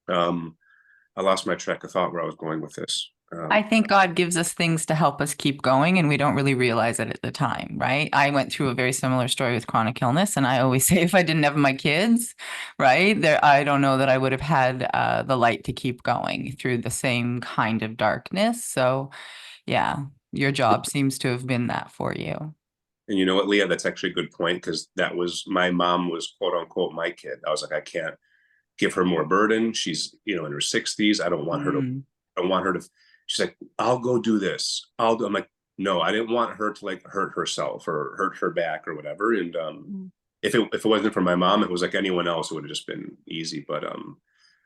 I lost my track of thought where I was going with this. I think God gives us things to help us keep going, and we don't really realize it at the time, right? I went through a very similar story with chronic illness, and I always say if I didn't have my kids, right, there, I don't know that I would have had the light to keep going through the same kind of darkness. So, yeah, your job seems to have been that for you. And you know what, Leah, that's actually a good point, because my mom was quote unquote my kid. I was like, I can't give her more burden. She's, in her 60s. I don't want her to, she's like, I'll go do this. I'm like, no, I didn't want her to like hurt herself or hurt her back or whatever. And if it wasn't for my mom, it was like anyone else, it would have just been easy. But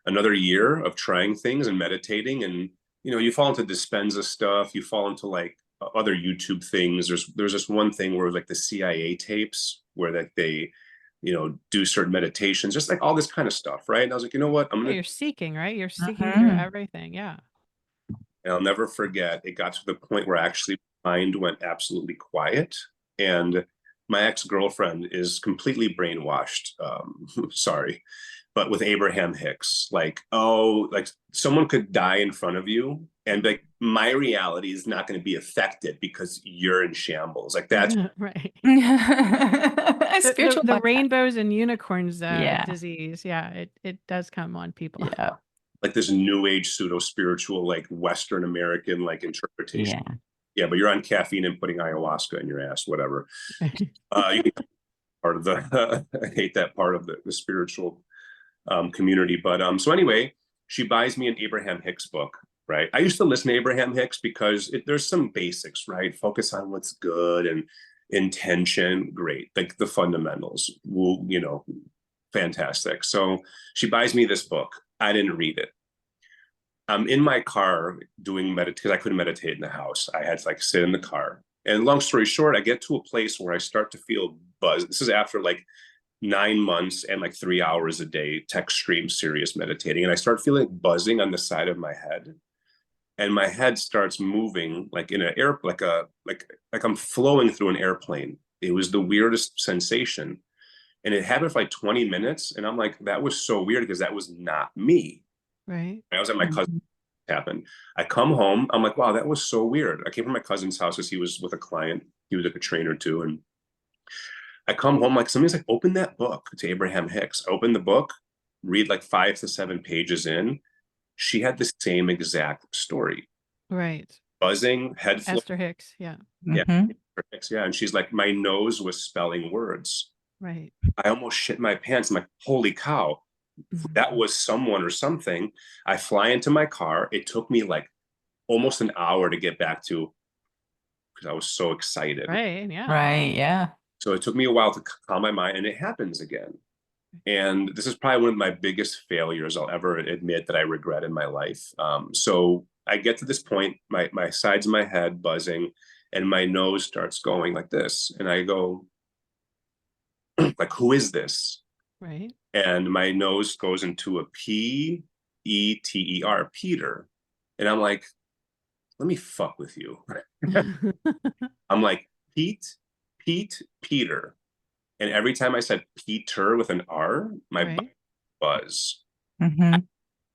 another year of trying things and meditating, and you fall into Dispenza stuff, you fall into like other YouTube things. There's this one thing where like the CIA tapes where that they do certain meditations, just like all this kind of stuff, right? And I was like, you know what, You're seeking, right? You're seeking through everything. Yeah. And I'll never forget, it got to the point where actually my mind went absolutely quiet. And my ex-girlfriend is completely brainwashed. Sorry, but with Abraham Hicks, like someone could die in front of you and like my reality is not going to be affected because you're in shambles. Like that's right. Spiritual the rainbows and unicorns Yeah. disease. Yeah, it does come on people. Yeah. Like this new age pseudo spiritual, like Western American, like interpretation. Yeah, but you're on caffeine and putting ayahuasca in your ass, whatever. You can part of the I hate that part of the spiritual community. But so anyway, she buys me an Abraham Hicks book, right? I used to listen to Abraham Hicks because there's some basics, right? Focus on what's good and intention, great. Like the fundamentals, fantastic. So she buys me this book. I didn't read it. I'm in my car doing because I couldn't meditate in the house. I had to like sit in the car. And long story short, I get to a place where I start to feel buzz. This is after like 9 months and like 3 hours a day, TEX stream, serious meditating. And I start feeling buzzing on the side of my head. And my head starts moving like in an air, like I'm flowing through an airplane. It was the weirdest sensation. And it happened for like 20 minutes. And I'm like, that was so weird because that was not me. Right. I was at my cousin's happened. I come home. I'm like, wow, that was so weird. I came from my cousin's house because he was with a client. He was like a trainer too. And I come home, like somebody's like, open that book to Abraham Hicks. I open the book read like 5 to 7 pages in, she had the same exact story. Right. Buzzing, head flow. Esther Hicks. Yeah. Yeah. Mhm. Yeah. And she's like, my nose was spelling words. Right. I almost shit my pants. I'm like, holy cow, that was someone or something. I fly into my car. It took me like almost an hour to get back to, because I was so excited. Right. Yeah. Right. Yeah. So it took me a while to calm my mind, and it happens again. And this is probably one of my biggest failures I'll ever admit that I regret in my life. So I get to this point, my sides of my head buzzing, and my nose starts going like this. And I go, like, who is this? Right. And my nose goes into a P-E-T-E-R, Peter. And I'm like, let me fuck with you. I'm like, Pete, Peter. And every time I said Peter with an R, my Right. buzz. Mhm.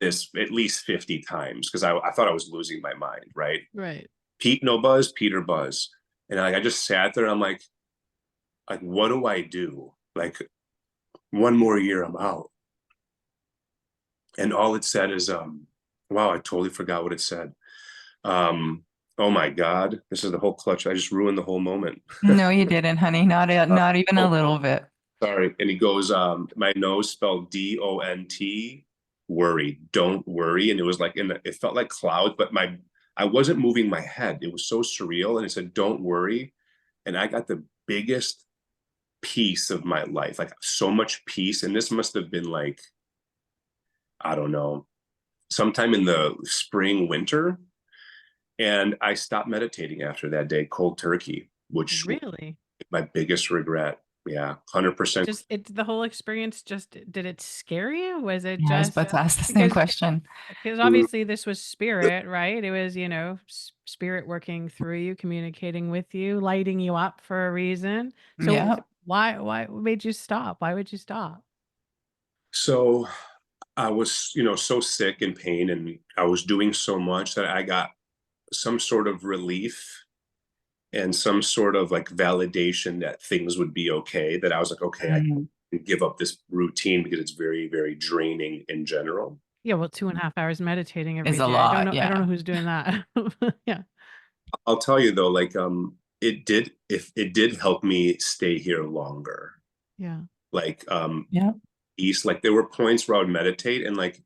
This at least 50 times because I thought I was losing my mind, right? Right. Pete, no buzz, Peter buzz. And I just sat there and I'm like, what do I do? Like, one more year, I'm out. And all it said is, wow, I totally forgot what it said. Oh my God, this is the whole clutch. I just ruined the whole moment. No, you didn't, honey. Not even a little bit. Sorry. And he goes, my nose spelled D-O-N-T, worry, don't worry. And it was like, it felt like clouds, but I wasn't moving my head. It was so surreal. And it said, don't worry. And I got the biggest piece of my life, like so much peace. And this must have been like, I don't know, sometime in the spring, winter. And I stopped meditating after that day, cold turkey, which Really? my biggest regret. Yeah, 100%. Just the whole experience just did it scare you? Was it Yeah, I was just about to ask the same because question. obviously this was spirit, right? It was, spirit working through you, communicating with you, lighting you up for a reason. So Yeah. why made you stop? Why would you stop? So I was, so sick and pain, and I was doing so much that I got some sort of relief and some sort of like validation that things would be okay. That I was like, okay, I Mhm. can give up this routine because it's very, very draining in general. Yeah, well, 2.5 hours meditating Is every a day. lot. I don't know Yeah. who's doing that. Yeah. I'll tell you though, like, it did help me stay here longer. Yeah. Like, Yeah. peace. Like there were points where I would meditate and like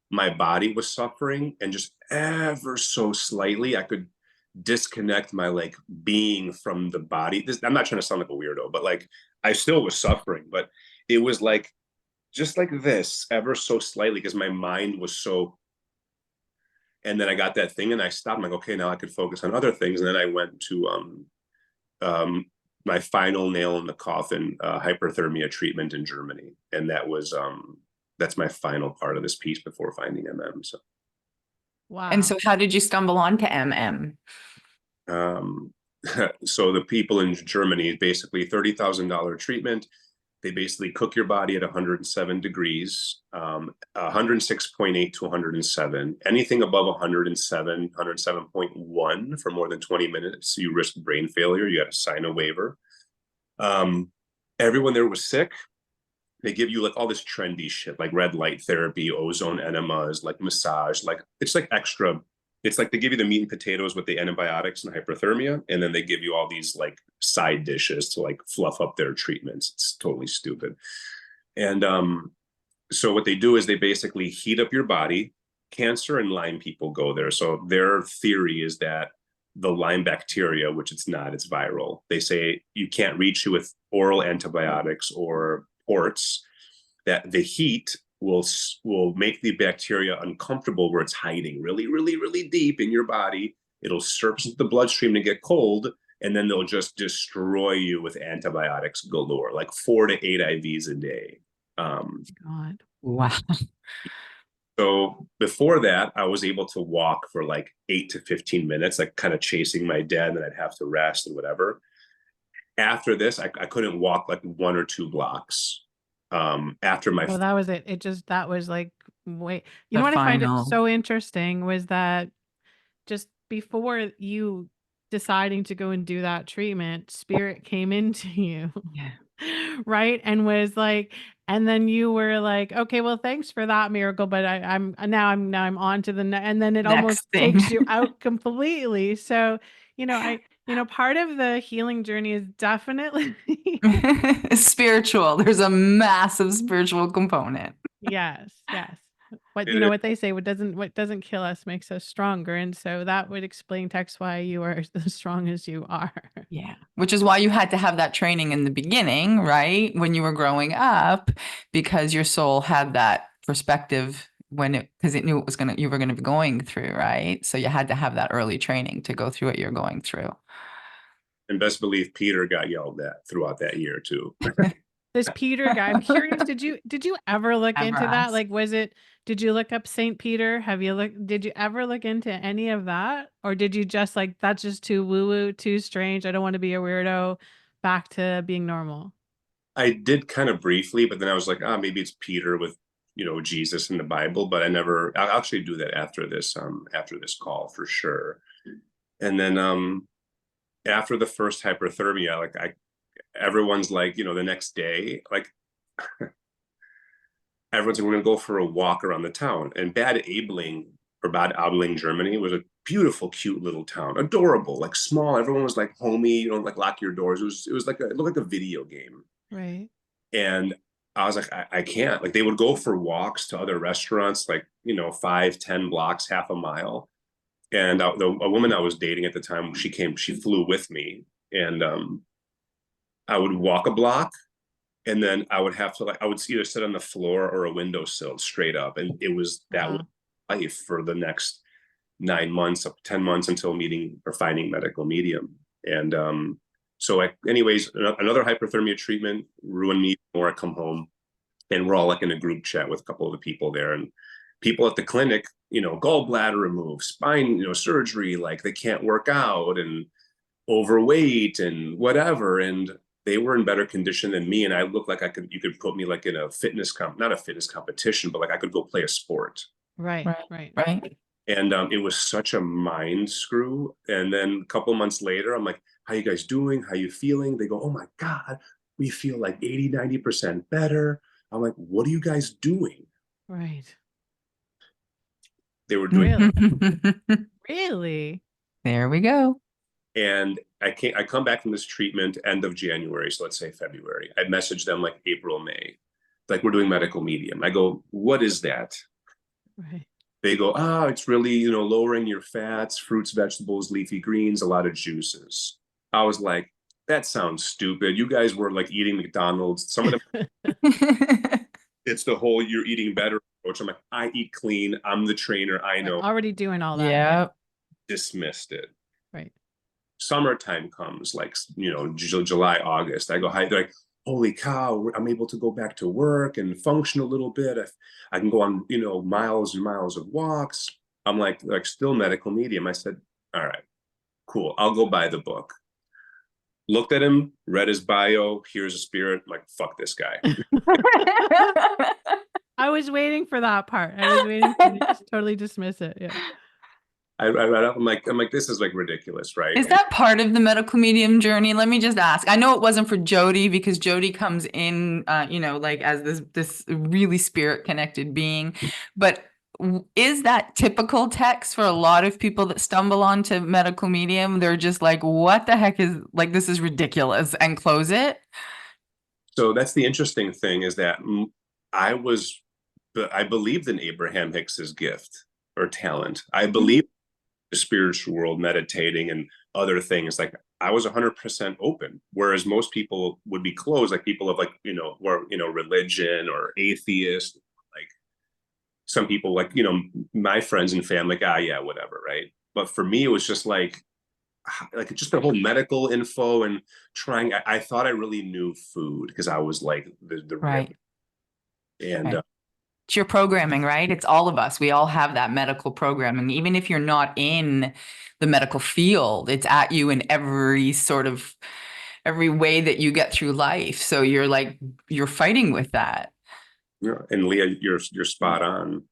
my body was suffering, and just ever so slightly I could disconnect my like being from the body. I'm not trying to sound like a weirdo, but like I still was suffering, but it was like just like this ever so slightly because my mind was so. And then I got that thing and I stopped. I'm like, okay, now I could focus on other things. And then I went to um, my final nail in the coffin, hyperthermia treatment in Germany, and that's my final part of this piece before finding MM. And Wow. so how did you stumble on to MM? Um, so the people in Germany, basically $30,000 treatment. They basically cook your body at 107 degrees, 106.8 to 107. Anything above 107, 107.1 for more than 20 minutes, you risk brain failure. You got to sign a waiver. Everyone there was sick. They give you like all this trendy shit, like red light therapy, ozone enemas, like massage, like it's like extra. It's like they give you the meat and potatoes with the antibiotics and hyperthermia, and then they give you all these like side dishes to like fluff up their treatments. It's totally stupid. And so what they do is they basically heat up your body. Cancer and Lyme people go there. So their theory is that the Lyme bacteria, which it's not, it's viral. They say you can't reach you with oral antibiotics or ports, that the heat will make the bacteria uncomfortable where it's hiding really, really, really deep in your body. It'll surface the bloodstream to get cold, and then they'll just destroy you with antibiotics galore, like 4 to 8 IVs a day. God. Wow. So before that, I was able to walk for like 8 to 15 minutes, like kind of chasing my dead, and then I'd have to rest and whatever. After this, I couldn't walk like 1 or 2 blocks. After my Oh, that was it. That was like, wait, you The know what I find it final. so interesting was that just before you deciding to go and do that treatment, spirit came into you. Yeah. Right. And was like, And then you were like, okay, well, thanks for that miracle, but I'm on to the and then it Next almost thing. takes you out completely. So, part of the healing journey is definitely Spiritual. There's a massive spiritual component. yes, yes. What It is. what they say, what doesn't kill us makes us stronger. And so that would explain, Tex, why you are as strong as you are. Yeah. Which is why you had to have that training in the beginning, right? When you were growing up, because your soul had that perspective because it knew you were gonna be going through, right? So you had to have that early training to go through what you're going through. And best believe Peter got yelled at throughout that year too. This Peter guy, I'm curious, did you ever look Ever into that? asked? Like, did you look up Saint Peter? Did you ever look into any of that? Or did you just like, that's just too woo-woo, too strange, I don't want to be a weirdo, back to being normal? I did kind of briefly, but then I was like, maybe it's Peter with, Jesus in the Bible, but I'll actually do that after this call for sure. And then, after the first hyperthermia, like everyone's like, the next day, like everyone's like, we're gonna go for a walk around the town. And Bad Aibling, Germany was a beautiful, cute little town, adorable, like small. Everyone was like homey, like lock your doors. It looked like a video game. Right. And I was like, I can't. Like they would go for walks to other restaurants, like 5-10 blocks, half a mile. And a woman I was dating at the time, she flew with me, and I would walk a block, and then I would have to I would either sit on the floor or a windowsill straight up, and it was that Wow. life for the next 9 months, up 10 months until meeting or finding medical medium. And anyways, another hyperthermia treatment ruined me before I come home, and we're all like in a group chat with a couple of the people there, and people at the clinic, gallbladder remove, spine, surgery, like they can't work out and overweight and whatever. And they were in better condition than me. And I looked like you could put me like in a not a fitness competition, but like I could go play a sport. Right. Right. Right. Right. And it was such a mind screw. And then a couple months later, I'm like, how you guys doing? How you feeling? They go, oh my God, we feel like 80-90% better. I'm like, what are you guys doing? Right. They were doing. Really? Really? There we go. And I come back from this treatment end of January. So let's say February. I messaged them like April, May. Like, we're doing medical medium. I go, what is that? Right. They go, it's really, lowering your fats, fruits, vegetables, leafy greens, a lot of juices. I was like, that sounds stupid. You guys were like eating McDonald's. Some of them, it's the whole you're eating better approach. I'm like, I eat clean. I'm the trainer. I know. Already doing all that. Yeah. Dismissed it. Right. Summertime comes, like, July, August. I go, hi. They're like, holy cow, I'm able to go back to work and function a little bit. I can go on, miles and miles of walks. I'm like still medical medium. I said, all right, cool. I'll go buy the book. Looked at him, read his bio. Here's a spirit. I'm like, fuck this guy. I was waiting for that part. I was waiting for you to just totally dismiss it. Yeah. I read up. I'm like, this is like ridiculous, right? Is that part of the medical medium journey? Let me just ask. I know it wasn't for Jody because Jody comes in, like as this really spirit connected being, but is that typical text for a lot of people that stumble onto medical medium? They're just like, what the heck is like, this is ridiculous, and close it. So that's the interesting thing, is that I believed in Abraham Hicks's gift or talent. I believe the spiritual world, meditating and other things. Like, I was 100% open, whereas most people would be closed, like people of religion or atheist. Like, some people, like, my friends and family, like, yeah, whatever, right? But for me, it was just like just the whole medical info and trying. I thought I really knew food because I was like the Right. And Right. It's your programming, right? It's all of us. We all have that medical programming. Even if you're not in the medical field, it's at you in every way that you get through life. So you're fighting with that. Yeah, and Leah, you're spot on.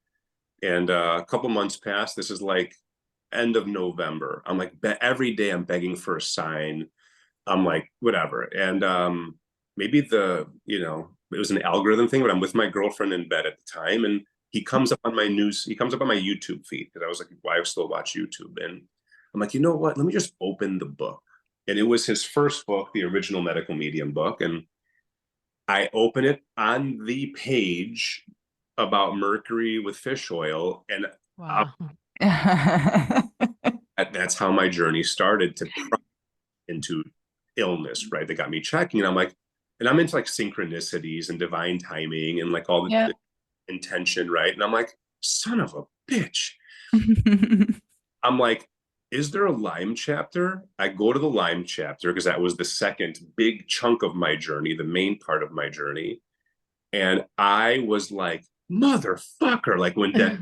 And a couple months past, this is like end of November. I'm like, every day I'm begging for a sign. I'm like, whatever. And maybe the it was an algorithm thing, but I'm with my girlfriend in bed at the time, and he comes up on my YouTube feed, because I was like, why I still watch YouTube? And I'm like, you know what? Let me just open the book. And it was his first book, the original medical medium book. And I open it on the page about mercury with fish oil. And Wow. that's how my journey started to into illness, right? They got me checking, and I'm like, and I'm into like synchronicities and divine timing and like all the, Yeah. the intention, right? And I'm like, son of a bitch. I'm like, is there a Lyme chapter? I go to the Lyme chapter because that was the second big chunk of my journey, the main part of my journey. And I was like, motherfucker, like when Dad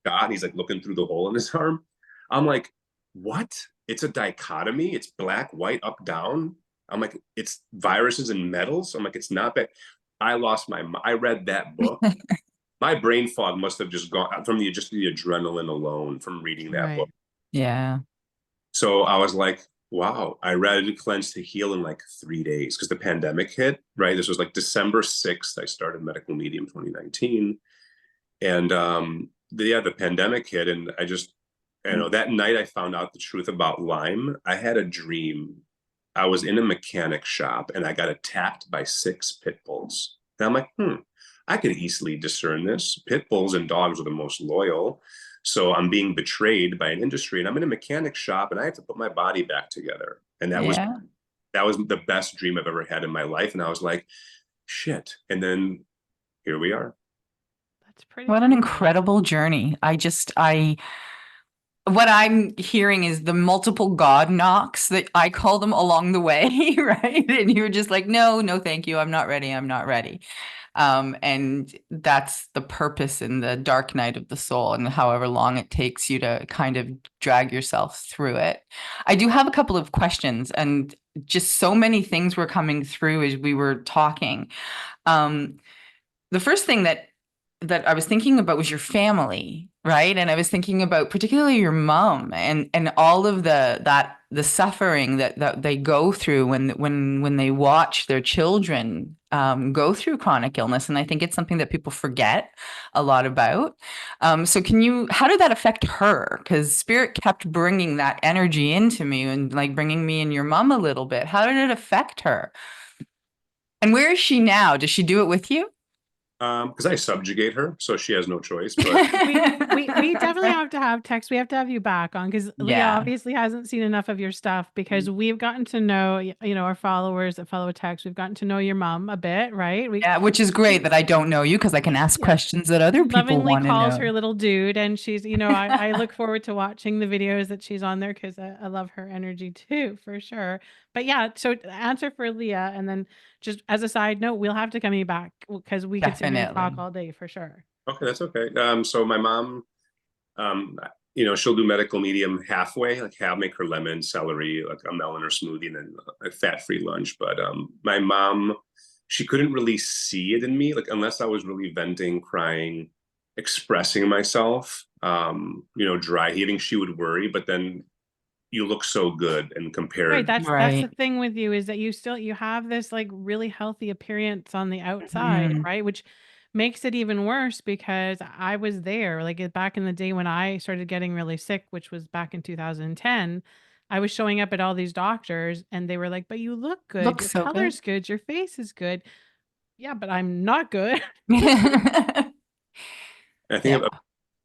got, he's like looking through the hole in his arm. I'm like, what? It's a dichotomy. It's black, white, up, down. I'm like, it's viruses and metals. I'm like, it's not bad. I read that book. My brain fog must have just gone from the adrenaline alone from reading that book. Right. Yeah. So I was like, wow, I read Cleanse to Heal in like 3 days because the pandemic hit, right? This was like December 6th. I started Medical Medium 2019. And the pandemic hit. And I just, that night I found out the truth about Lyme. I had a dream. I was in a mechanic shop and I got attacked by 6 pit bulls. And I'm like, I could easily discern this. Pit bulls and dogs are the most loyal. So I'm being betrayed by an industry, and I'm in a mechanic shop and I have to put my body back together. And that was the best dream I've ever had in my life. And I was like, shit. And then here we are. That's pretty What an cool. incredible journey. What I'm hearing is the multiple God knocks that I call them along the way, right? And you were just like, no, thank you. I'm not ready. I'm not ready. And that's the purpose in the dark night of the soul, and however long it takes you to kind of drag yourself through it. I do have a couple of questions, and just so many things were coming through as we were talking. The first thing that I was thinking about was your family, right? And I was thinking about particularly your mom and all of the suffering that they go through when they watch their children go through chronic illness. And I think it's something that people forget a lot about. So how did that affect her? Because Spirit kept bringing that energy into me and like bringing me and your mom a little bit. How did it affect her? And where is she now? Does she do it with you? Because I subjugate her, so she has no choice. But we definitely have to have TEX. We have to have you back on, because Leah obviously hasn't seen enough of your stuff, because we've gotten to know, our followers that follow TEX. We've gotten to know your mom a bit, right? Which is great that I don't know you, because I can ask questions that other people lovingly want to calls know. her little dude, and she's, I look forward to watching the videos that she's on there, because I love her energy too, for sure. But yeah, so answer for Leah, and then just as a side note, we'll have to come back, because we could sit here and talk all day for sure. Okay, that's okay. So my mom, she'll do medical medium halfway, like make her lemon, celery, like a melon or smoothie, and then a fat-free lunch. But my mom, she couldn't really see it in me, like unless I was really venting, crying, expressing myself, dry heaving, she would worry. But then you look so good and compared. Right, that's the thing with you, is that you have this like really healthy appearance on the outside, right? Which makes it even worse, because I was there like back in the day when I started getting really sick, which was back in 2010. I was showing up at all these doctors and they were like, but you look good, your color's good, your face is good. Yeah, but I'm not good. I think a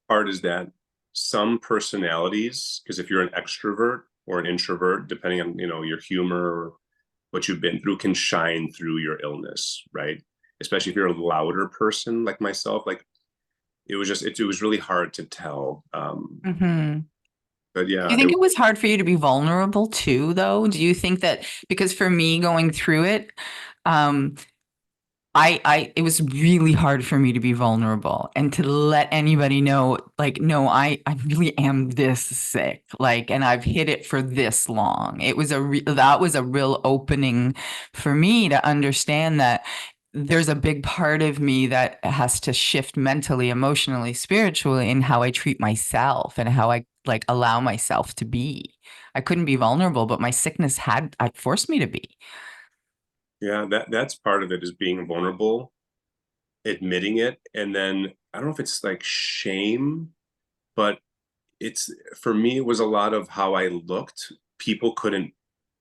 part is that some personalities, because if you're an extrovert or an introvert, depending on your humor or what you've been through, can shine through your illness, right? Especially if you're a louder person like myself. Like it was really hard to tell. But yeah. Do you think it was hard for you to be vulnerable too, though? Do you think that, because for me going through it, it was really hard for me to be vulnerable and to let anybody know, like, no, I really am this sick, like, and I've hid it for this long. It was that was a real opening for me to understand that there's a big part of me that has to shift mentally, emotionally, spiritually in how I treat myself and how I like allow myself to be. I couldn't be vulnerable, but my sickness had forced me to be. Yeah, that's part of it, is being vulnerable. admitting it. And then I don't know if it's like shame, but it's, for me, it was a lot of how I looked. People couldn't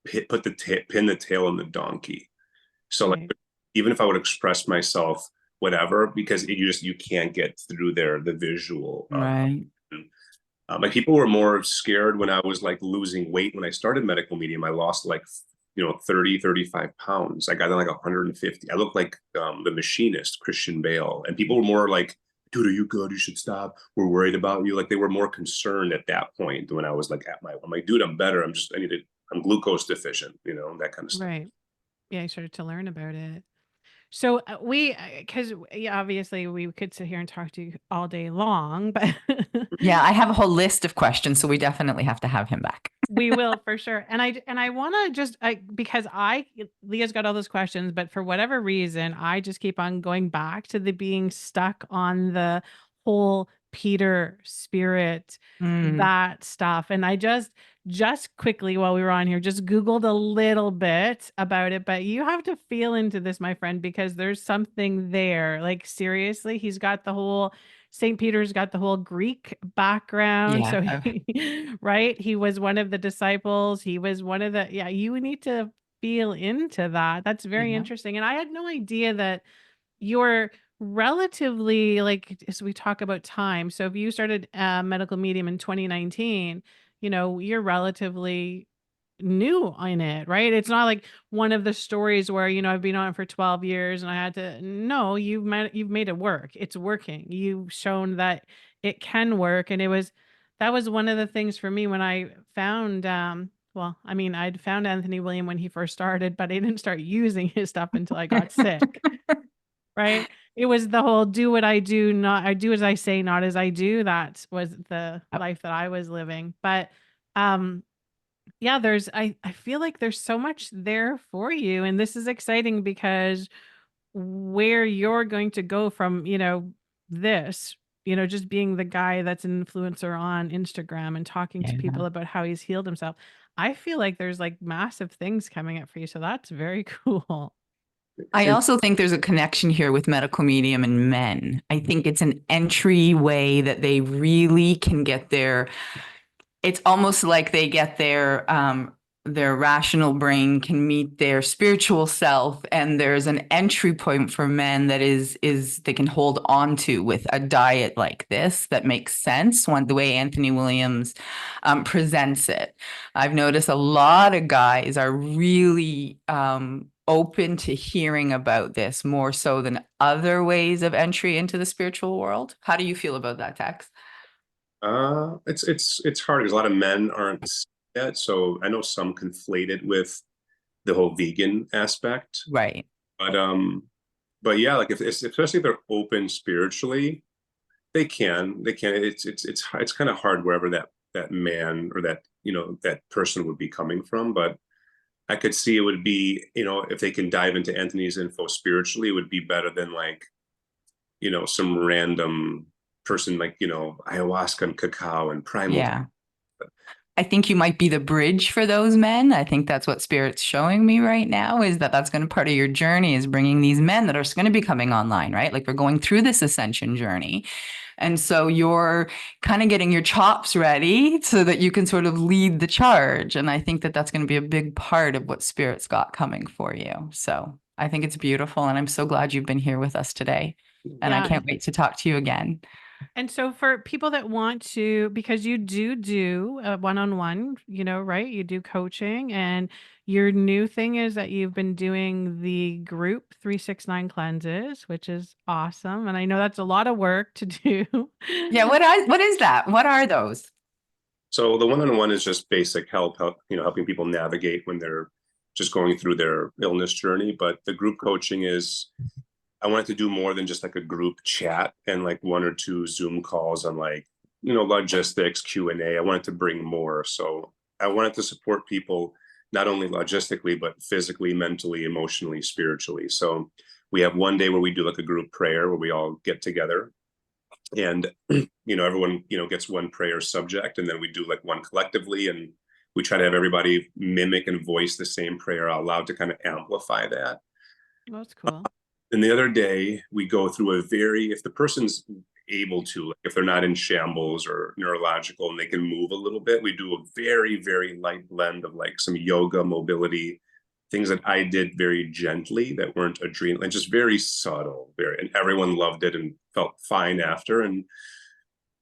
pin the tail on the donkey. So like, Right. even if I would express myself, whatever, because you can't get through the visual. Right. Like people were more scared when I was like losing weight. When I started medical medium, I lost like, 30, 35 pounds. I got down like 150. I looked like the machinist, Christian Bale. And people were more like, dude, are you good? You should stop. We're worried about you. Like they were more concerned at that point when I was like I'm like, dude, I'm better. I'm glucose deficient, that kind of stuff. Right. Yeah, I started to learn about it. So because obviously we could sit here and talk to you all day long, but Yeah, I have a whole list of questions, so we definitely have to have him back. we will for sure. And I want to just because Leah's got all those questions, but for whatever reason, I just keep on going back to the being stuck on the whole Peter spirit, Mm, that stuff. And I just quickly while we were on here, just Googled a little bit about it. But you have to feel into this, my friend, because there's something there. Like seriously, he's got the whole St. Peter's got the whole Greek background. yeah. So right. He was one of the disciples. He was one of the, yeah, you need to feel into that. That's very Yeah. interesting. And I had no idea that you're relatively like, as we talk about time. So if you started medical medium in 2019, you're relatively new in it, right? It's not like one of the stories where, I've been on it for 12 years and I had to, no, you've made it work. It's working. You've shown that it can work. And that was one of the things for me when I found, well, I mean, I'd found Anthony William when he first started, but I didn't start using his stuff until I got sick, right? It was the whole do what I do, not I do as I say, not as I do. That was the life that I was living. But um yeah, I feel like there's so much there for you. And this is exciting because where you're going to go from, this, just being the guy that's an influencer on Instagram and talking to Yeah. people about how he's healed himself. I feel like there's like massive things coming up for you. So that's very cool. I And also think there's a connection here with medical medium and men. I think it's an entryway that they really can get it's almost like they get their rational brain can meet their spiritual self, and there's an entry point for men that is they can hold on to with a diet like this that makes sense the way Anthony Williams presents it. I've noticed a lot of guys are really open to hearing about this more so than other ways of entry into the spiritual world. How do you feel about that, Tex? it's hard because a lot of men aren't yet. So I know some conflate it with the whole vegan aspect, Right. but yeah, like especially if they're open spiritually, they can. It's kind of hard wherever that man or that person would be coming from, but I could see it would be, if they can dive into Anthony's info spiritually, it would be better than like, some random person like, ayahuasca and cacao and primal. Yeah. I think you might be the bridge for those men. I think that's what Spirit's showing me right now is that's going to part of your journey is bringing these men that are going to be coming online, right? Like we're going through this ascension journey. And so you're kind of getting your chops ready so that you can sort of lead the charge. And I think that that's going to be a big part of what Spirit's got coming for you. So I think it's beautiful. And I'm so glad you've been here with us today. And I Yeah. can't wait to talk to you again. And so for people that want to, because you do one-on-one, right? You do coaching and your new thing is that you've been doing the group 369 cleanses, which is awesome. And I know that's a lot of work to do. Yeah. What is that? What are those? So the one-on-one is just basic help, helping people navigate when they're just going through their illness journey. But the group coaching is, I wanted to do more than just like a group chat and like one or two Zoom calls on like, logistics, Q&A. I wanted to bring more. So I wanted to support people, not only logistically, but physically, mentally, emotionally, spiritually. So we have one day where we do like a group prayer where we all get together and, everyone, gets one prayer subject. And then we do like one collectively. And we try to have everybody mimic and voice the same prayer out loud to kind of amplify that. That's cool. And the other day we go through if the person's able to, like if they're not in shambles or neurological and they can move a little bit, we do a very, very light blend of like some yoga, mobility, things that I did very gently that weren't adrenal and just very subtle, and everyone loved it and felt fine after. And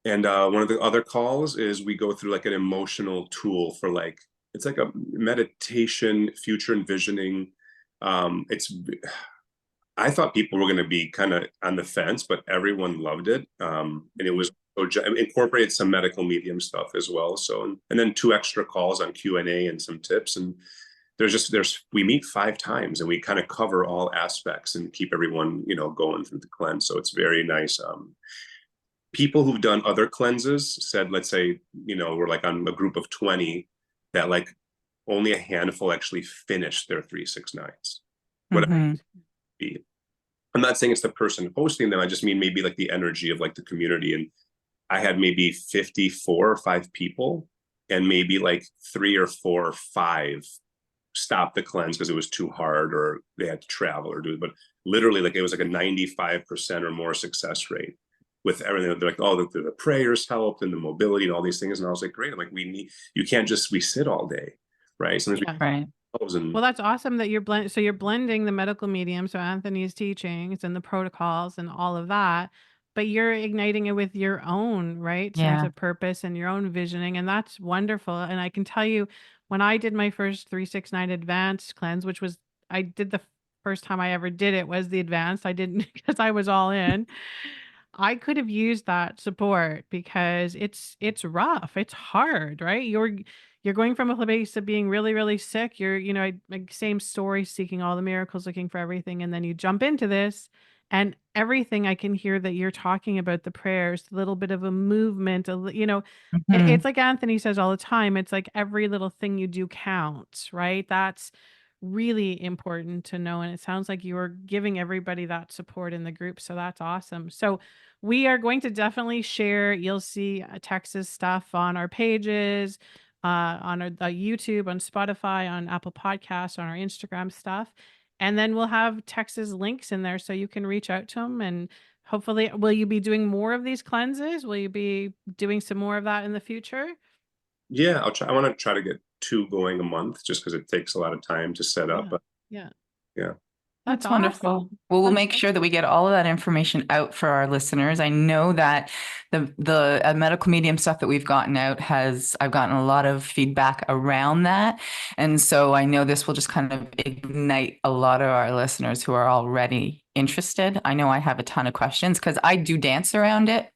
one of the other calls is we go through like an emotional tool for like, it's like a meditation, future envisioning. I thought people were going to be kind of on the fence, but everyone loved it. And it was incorporated some medical medium stuff as well. So, and then 2 extra calls on Q&A and some tips. And we meet 5 times and we kind of cover all aspects and keep everyone, going through the cleanse. So it's very nice. People who've done other cleanses said, let's say, we're like on a group of 20 that like only a handful actually finished their 3-6-9s. Whatever. I'm not saying it's the person hosting them. I just mean maybe like the energy of like the community. And I had maybe 54 or 5 people, and maybe like 3 or 4 or 5 stopped the cleanse because it was too hard or they had to travel or do it. But literally, like it was like a 95% or more success rate with everything. They're like, oh, the prayers helped and the mobility and all these things. And I was like, great. I'm like, you can't just sit all day, right? Sometimes Right. Well, that's awesome that so you're blending the medical medium, so Anthony's teachings and the protocols and all of that, but you're igniting it with your own, right, sense Yeah. of purpose and your own visioning, and that's wonderful. And I can tell you, when I did my first 3-6-9 advanced cleanse, which was I did the first time I ever did it was the advanced. I didn't because I was all in. I could have used that support because it's rough. It's hard, right? You're going from a place of being really, really sick. You're, like same story, seeking all the miracles, looking for everything. And then you jump into this and everything I can hear that you're talking about the prayers, a little bit of a movement, it's like Anthony says all the time. It's like every little thing you do counts, right? That's really important to know. And it sounds like you are giving everybody that support in the group. So that's awesome. So we are going to definitely share, you'll see Texas stuff on our pages, on our YouTube, on Spotify, on Apple Podcasts, on our Instagram stuff. And then we'll have Texas links in there so you can reach out to them. And hopefully, will you be doing more of these cleanses? Will you be doing some more of that in the future? Yeah, I'll try. I want to try to get 2 going a month just because it takes a lot of time to set up. Yeah. But Yeah. yeah. That's That's wonderful. awesome. Well, we'll That's make sure that awesome. we get all of that information out for our listeners. I know that the medical medium stuff that we've gotten out I've gotten a lot of feedback around that. And so I know this will just kind of ignite a lot of our listeners who are already interested. I know I have a ton of questions because I do dance around it.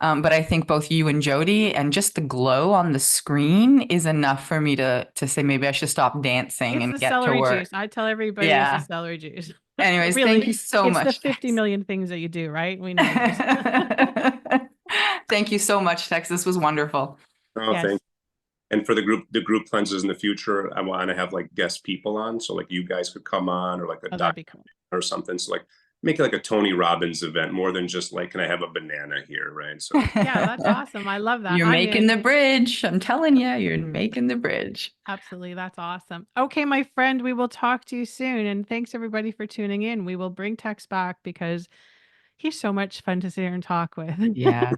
But I think both you and Jody and just the glow on the screen is enough for me to say maybe I should stop dancing It's and the get to celery work. juice. I tell everybody it's the Yeah. celery juice. Anyways, Really, thank you so it's the much, 50 Tex. million things that you do, right? We know this. Thank you so much, Tex. This was wonderful. Oh, Yes. thank you. And for the group cleanses in the future, I want to have like guest people on. So like you guys could come on, or like a Oh, that'd doctor be cool. or something. So like make it like a Tony Robbins event more than just like, can I have a banana here? Right. So Yeah, that's awesome. I love that. You're I'm making in. the bridge. I'm telling you, you're making the bridge. Absolutely. That's awesome. Okay, my friend, we will talk to you soon. And thanks everybody for tuning in. We will bring Tex back because he's so much fun to sit here and talk with. Yeah.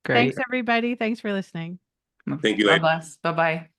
Great. Thanks, everybody. Thanks for listening. thank you. God bless. Bye-bye.